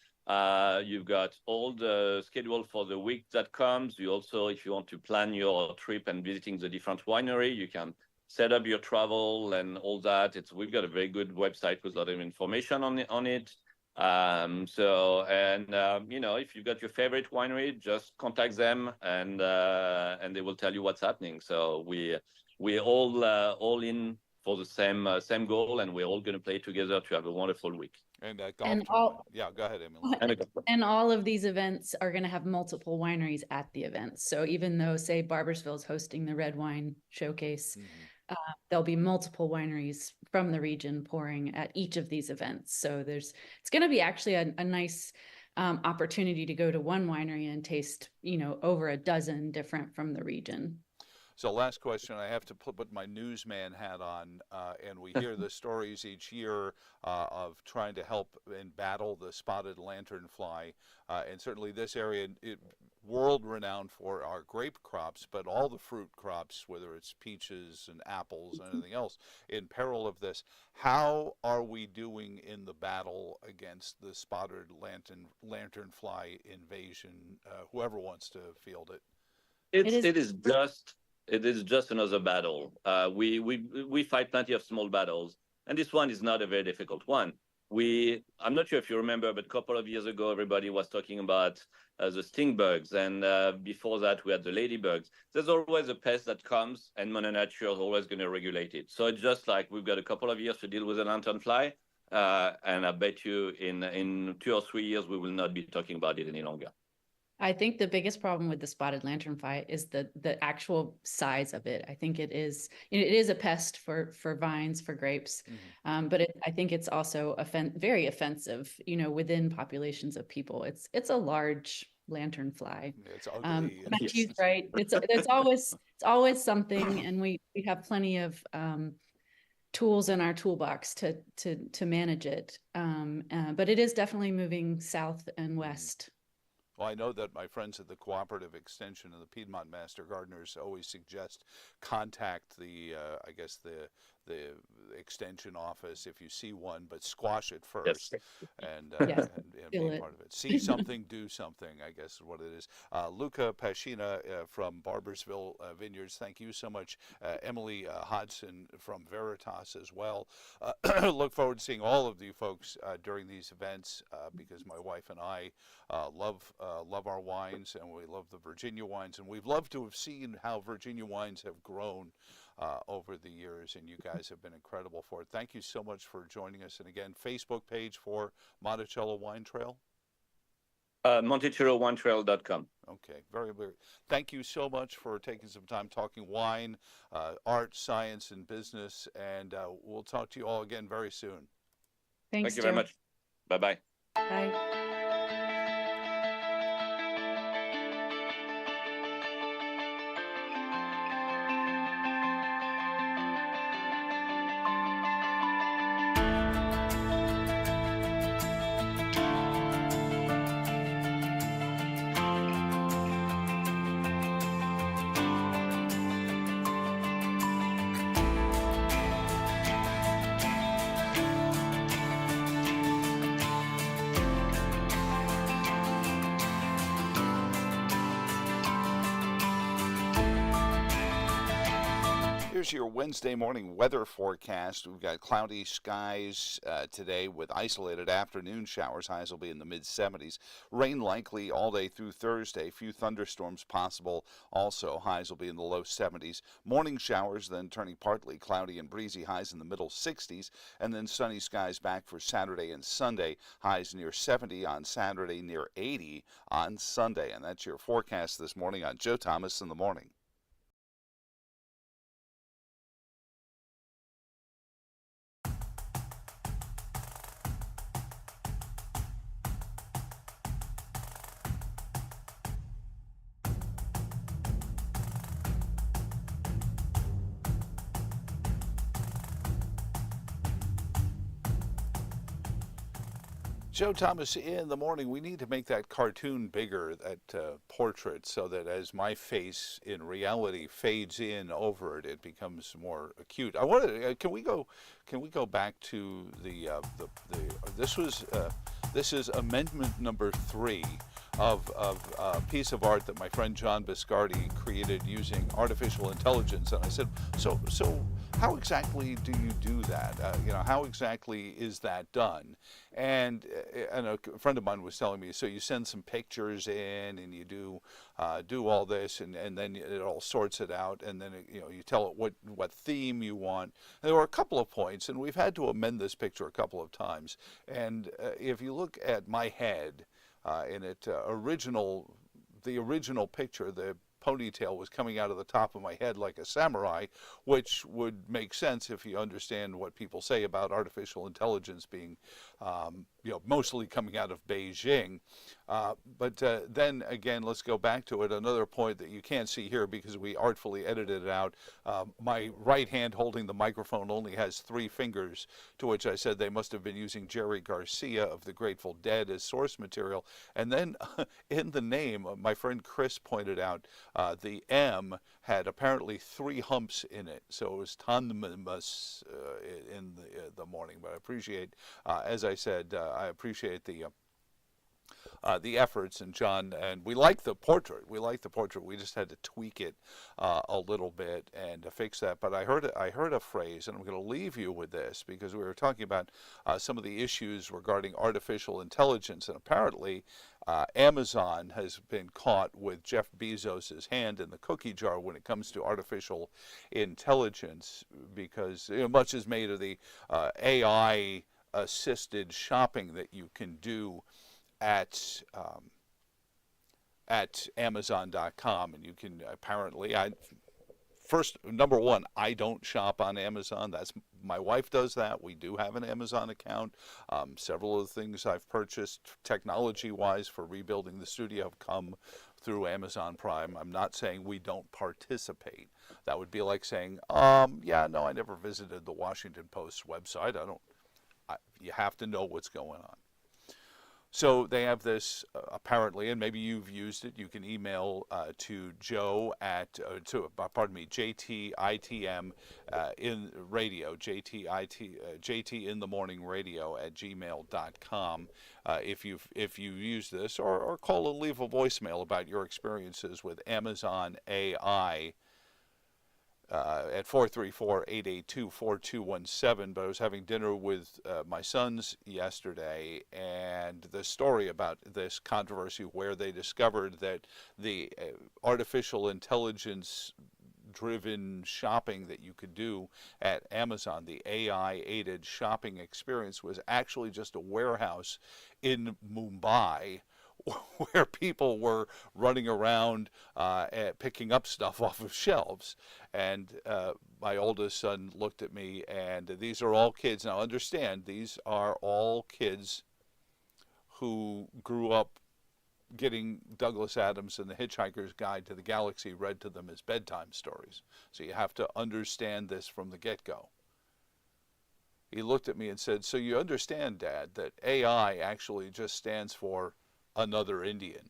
You've got all the schedule for the week that comes. You also, if you want to plan your trip and visiting the different winery, you can set up your travel and all that. We've got a very good website with a lot of information on it. If you've got your favorite winery, just contact them and they will tell you what's happening. So we're all in for the same goal, and we're all going to play together to have a wonderful week. And go ahead, Emily. And all of these events are going to have multiple wineries at the events. So even though, say, Barbersville is hosting the red wine showcase, there'll be multiple wineries from the region pouring at each of these events. So it's going to be actually a nice opportunity to go to one winery and taste, over a dozen different from the region. So last question, I have to put my newsman hat on, and we hear the stories each year of trying to help and battle the spotted lanternfly. And certainly this area, world-renowned for our grape crops, but all the fruit crops, whether it's peaches and apples and anything else, in peril of this. How are we doing in the battle against the spotted lanternfly invasion? Whoever wants to field it. It is just another battle. We fight plenty of small battles, and this one is not a very difficult one. I'm not sure if you remember, but a couple of years ago, everybody was talking about the sting bugs, and before that, we had the ladybugs. There's always a pest that comes, and Mother Nature is always going to regulate it. So it's just like we've got a couple of years to deal with the lanternfly, and I bet you in 2 or 3 years, we will not be talking about it any longer. I think the biggest problem with the spotted lanternfly is the actual size of it. I think it is a pest for vines, for grapes, but I think it's also very offensive. Within populations of people, it's a large lanternfly. It's ugly. Matthew's right. It's always something, and we have plenty of tools in our toolbox to manage it. But it is definitely moving south and west. Well, I know that my friends at the Cooperative Extension and the Piedmont Master Gardeners always suggest contact the, I guess the extension office if you see one, but squash it first, and, Yes. and be part of it. See something, do something, I guess is what it is. Luca Pascina from Barbersville Vineyards, thank you so much. Emily Hodson from Veritas as well. Look forward to seeing all of you folks during these events because my wife and I love our wines, and we love the Virginia wines, and we've loved to have seen how Virginia wines have grown over the years, and you guys have been incredible for it. Thank you so much for joining us. And again, Facebook page for Monticello Wine Trail? MonticelloWineTrail.com. Okay, very, very. Thank you so much for taking some time talking wine, art, science, and business, and we'll talk to you all again very soon. Thanks, Thank you very much. Bye-bye. Bye. Here's your Wednesday morning weather forecast. We've got cloudy skies today with isolated afternoon showers. Highs will be in the mid-70s. Rain likely all day through Thursday. Few thunderstorms possible. Also, highs will be in the low 70s. Morning showers, then turning partly cloudy and breezy. Highs in the middle 60s. And then sunny skies back for Saturday and Sunday. Highs near 70 on Saturday, near 80 on Sunday. And that's your forecast this morning on Joe Thomas in the Morning. Joe Thomas in the Morning. We need to make that cartoon bigger, that portrait, so that as my face in reality fades in over it, it becomes more acute. I wanted. Can we go back to this is amendment number 3 of a piece of art that my friend John Biscardi created using artificial intelligence, and I said, so how exactly do you do that? How exactly is that done? And a friend of mine was telling me, so you send some pictures in, and you do all this, and then it all sorts it out, and then you tell it what theme you want. And there were a couple of points, and we've had to amend this picture a couple of times. And if you look at my head, in the original picture, the ponytail was coming out of the top of my head like a samurai, which would make sense if you understand what people say about artificial intelligence being, mostly coming out of Beijing. But then again, let's go back to it. Another point that you can't see here because we artfully edited it out. My right hand holding the microphone only has 3 fingers, to which I said they must have been using Jerry Garcia of the Grateful Dead as source material. And then in the name, my friend Chris pointed out the M had apparently 3 humps in it, so it was Thomas in the morning. But I appreciate, as I said, I appreciate the efforts, and John, and we like the portrait. We just had to tweak it a little bit and fix that. But I heard a phrase, and I'm going to leave you with this because we were talking about some of the issues regarding artificial intelligence, and apparently Amazon has been caught with Jeff Bezos's hand in the cookie jar when it comes to artificial intelligence, because much is made of the AI assisted shopping that you can do at Amazon.com, and you can apparently, number one, I don't shop on Amazon. That's my wife does that. We do have an Amazon account. Several of the things I've purchased technology-wise for rebuilding the studio have come through Amazon Prime. I'm not saying we don't participate. That would be like saying, yeah, no, I never visited the Washington Post's website. You have to know what's going on. So they have this apparently, and maybe you've used it. You can email to Joe at JTITM in radio, JTINthemorningradio at gmail.com if you use this, or call and leave a voicemail about your experiences with Amazon AI. At 434-882-4217, but I was having dinner with my sons yesterday, and the story about this controversy where they discovered that the artificial intelligence driven shopping that you could do at Amazon, the AI aided shopping experience, was actually just a warehouse in Mumbai where people were running around picking up stuff off of shelves. And my oldest son looked at me, and these are all kids. Now understand, these are all kids who grew up getting Douglas Adams and the Hitchhiker's Guide to the Galaxy read to them as bedtime stories. So you have to understand this from the get-go. He looked at me and said, so you understand, Dad, that AI actually just stands for another Indian.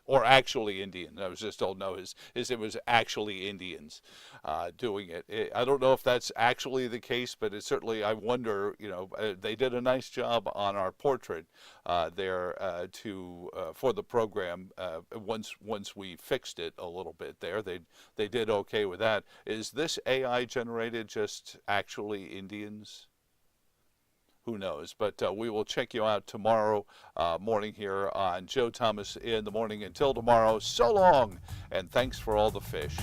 Or actually Indian. I was just told no, it was actually Indians doing it. I don't know if that's actually the case, but it certainly, I wonder, they did a nice job on our portrait there for the program. Once we fixed it a little bit there, they did okay with that. Is this AI generated just actually Indians? Who knows? But we will check you out tomorrow morning here on Joe Thomas in the Morning. Until tomorrow, so long, and thanks for all the fish.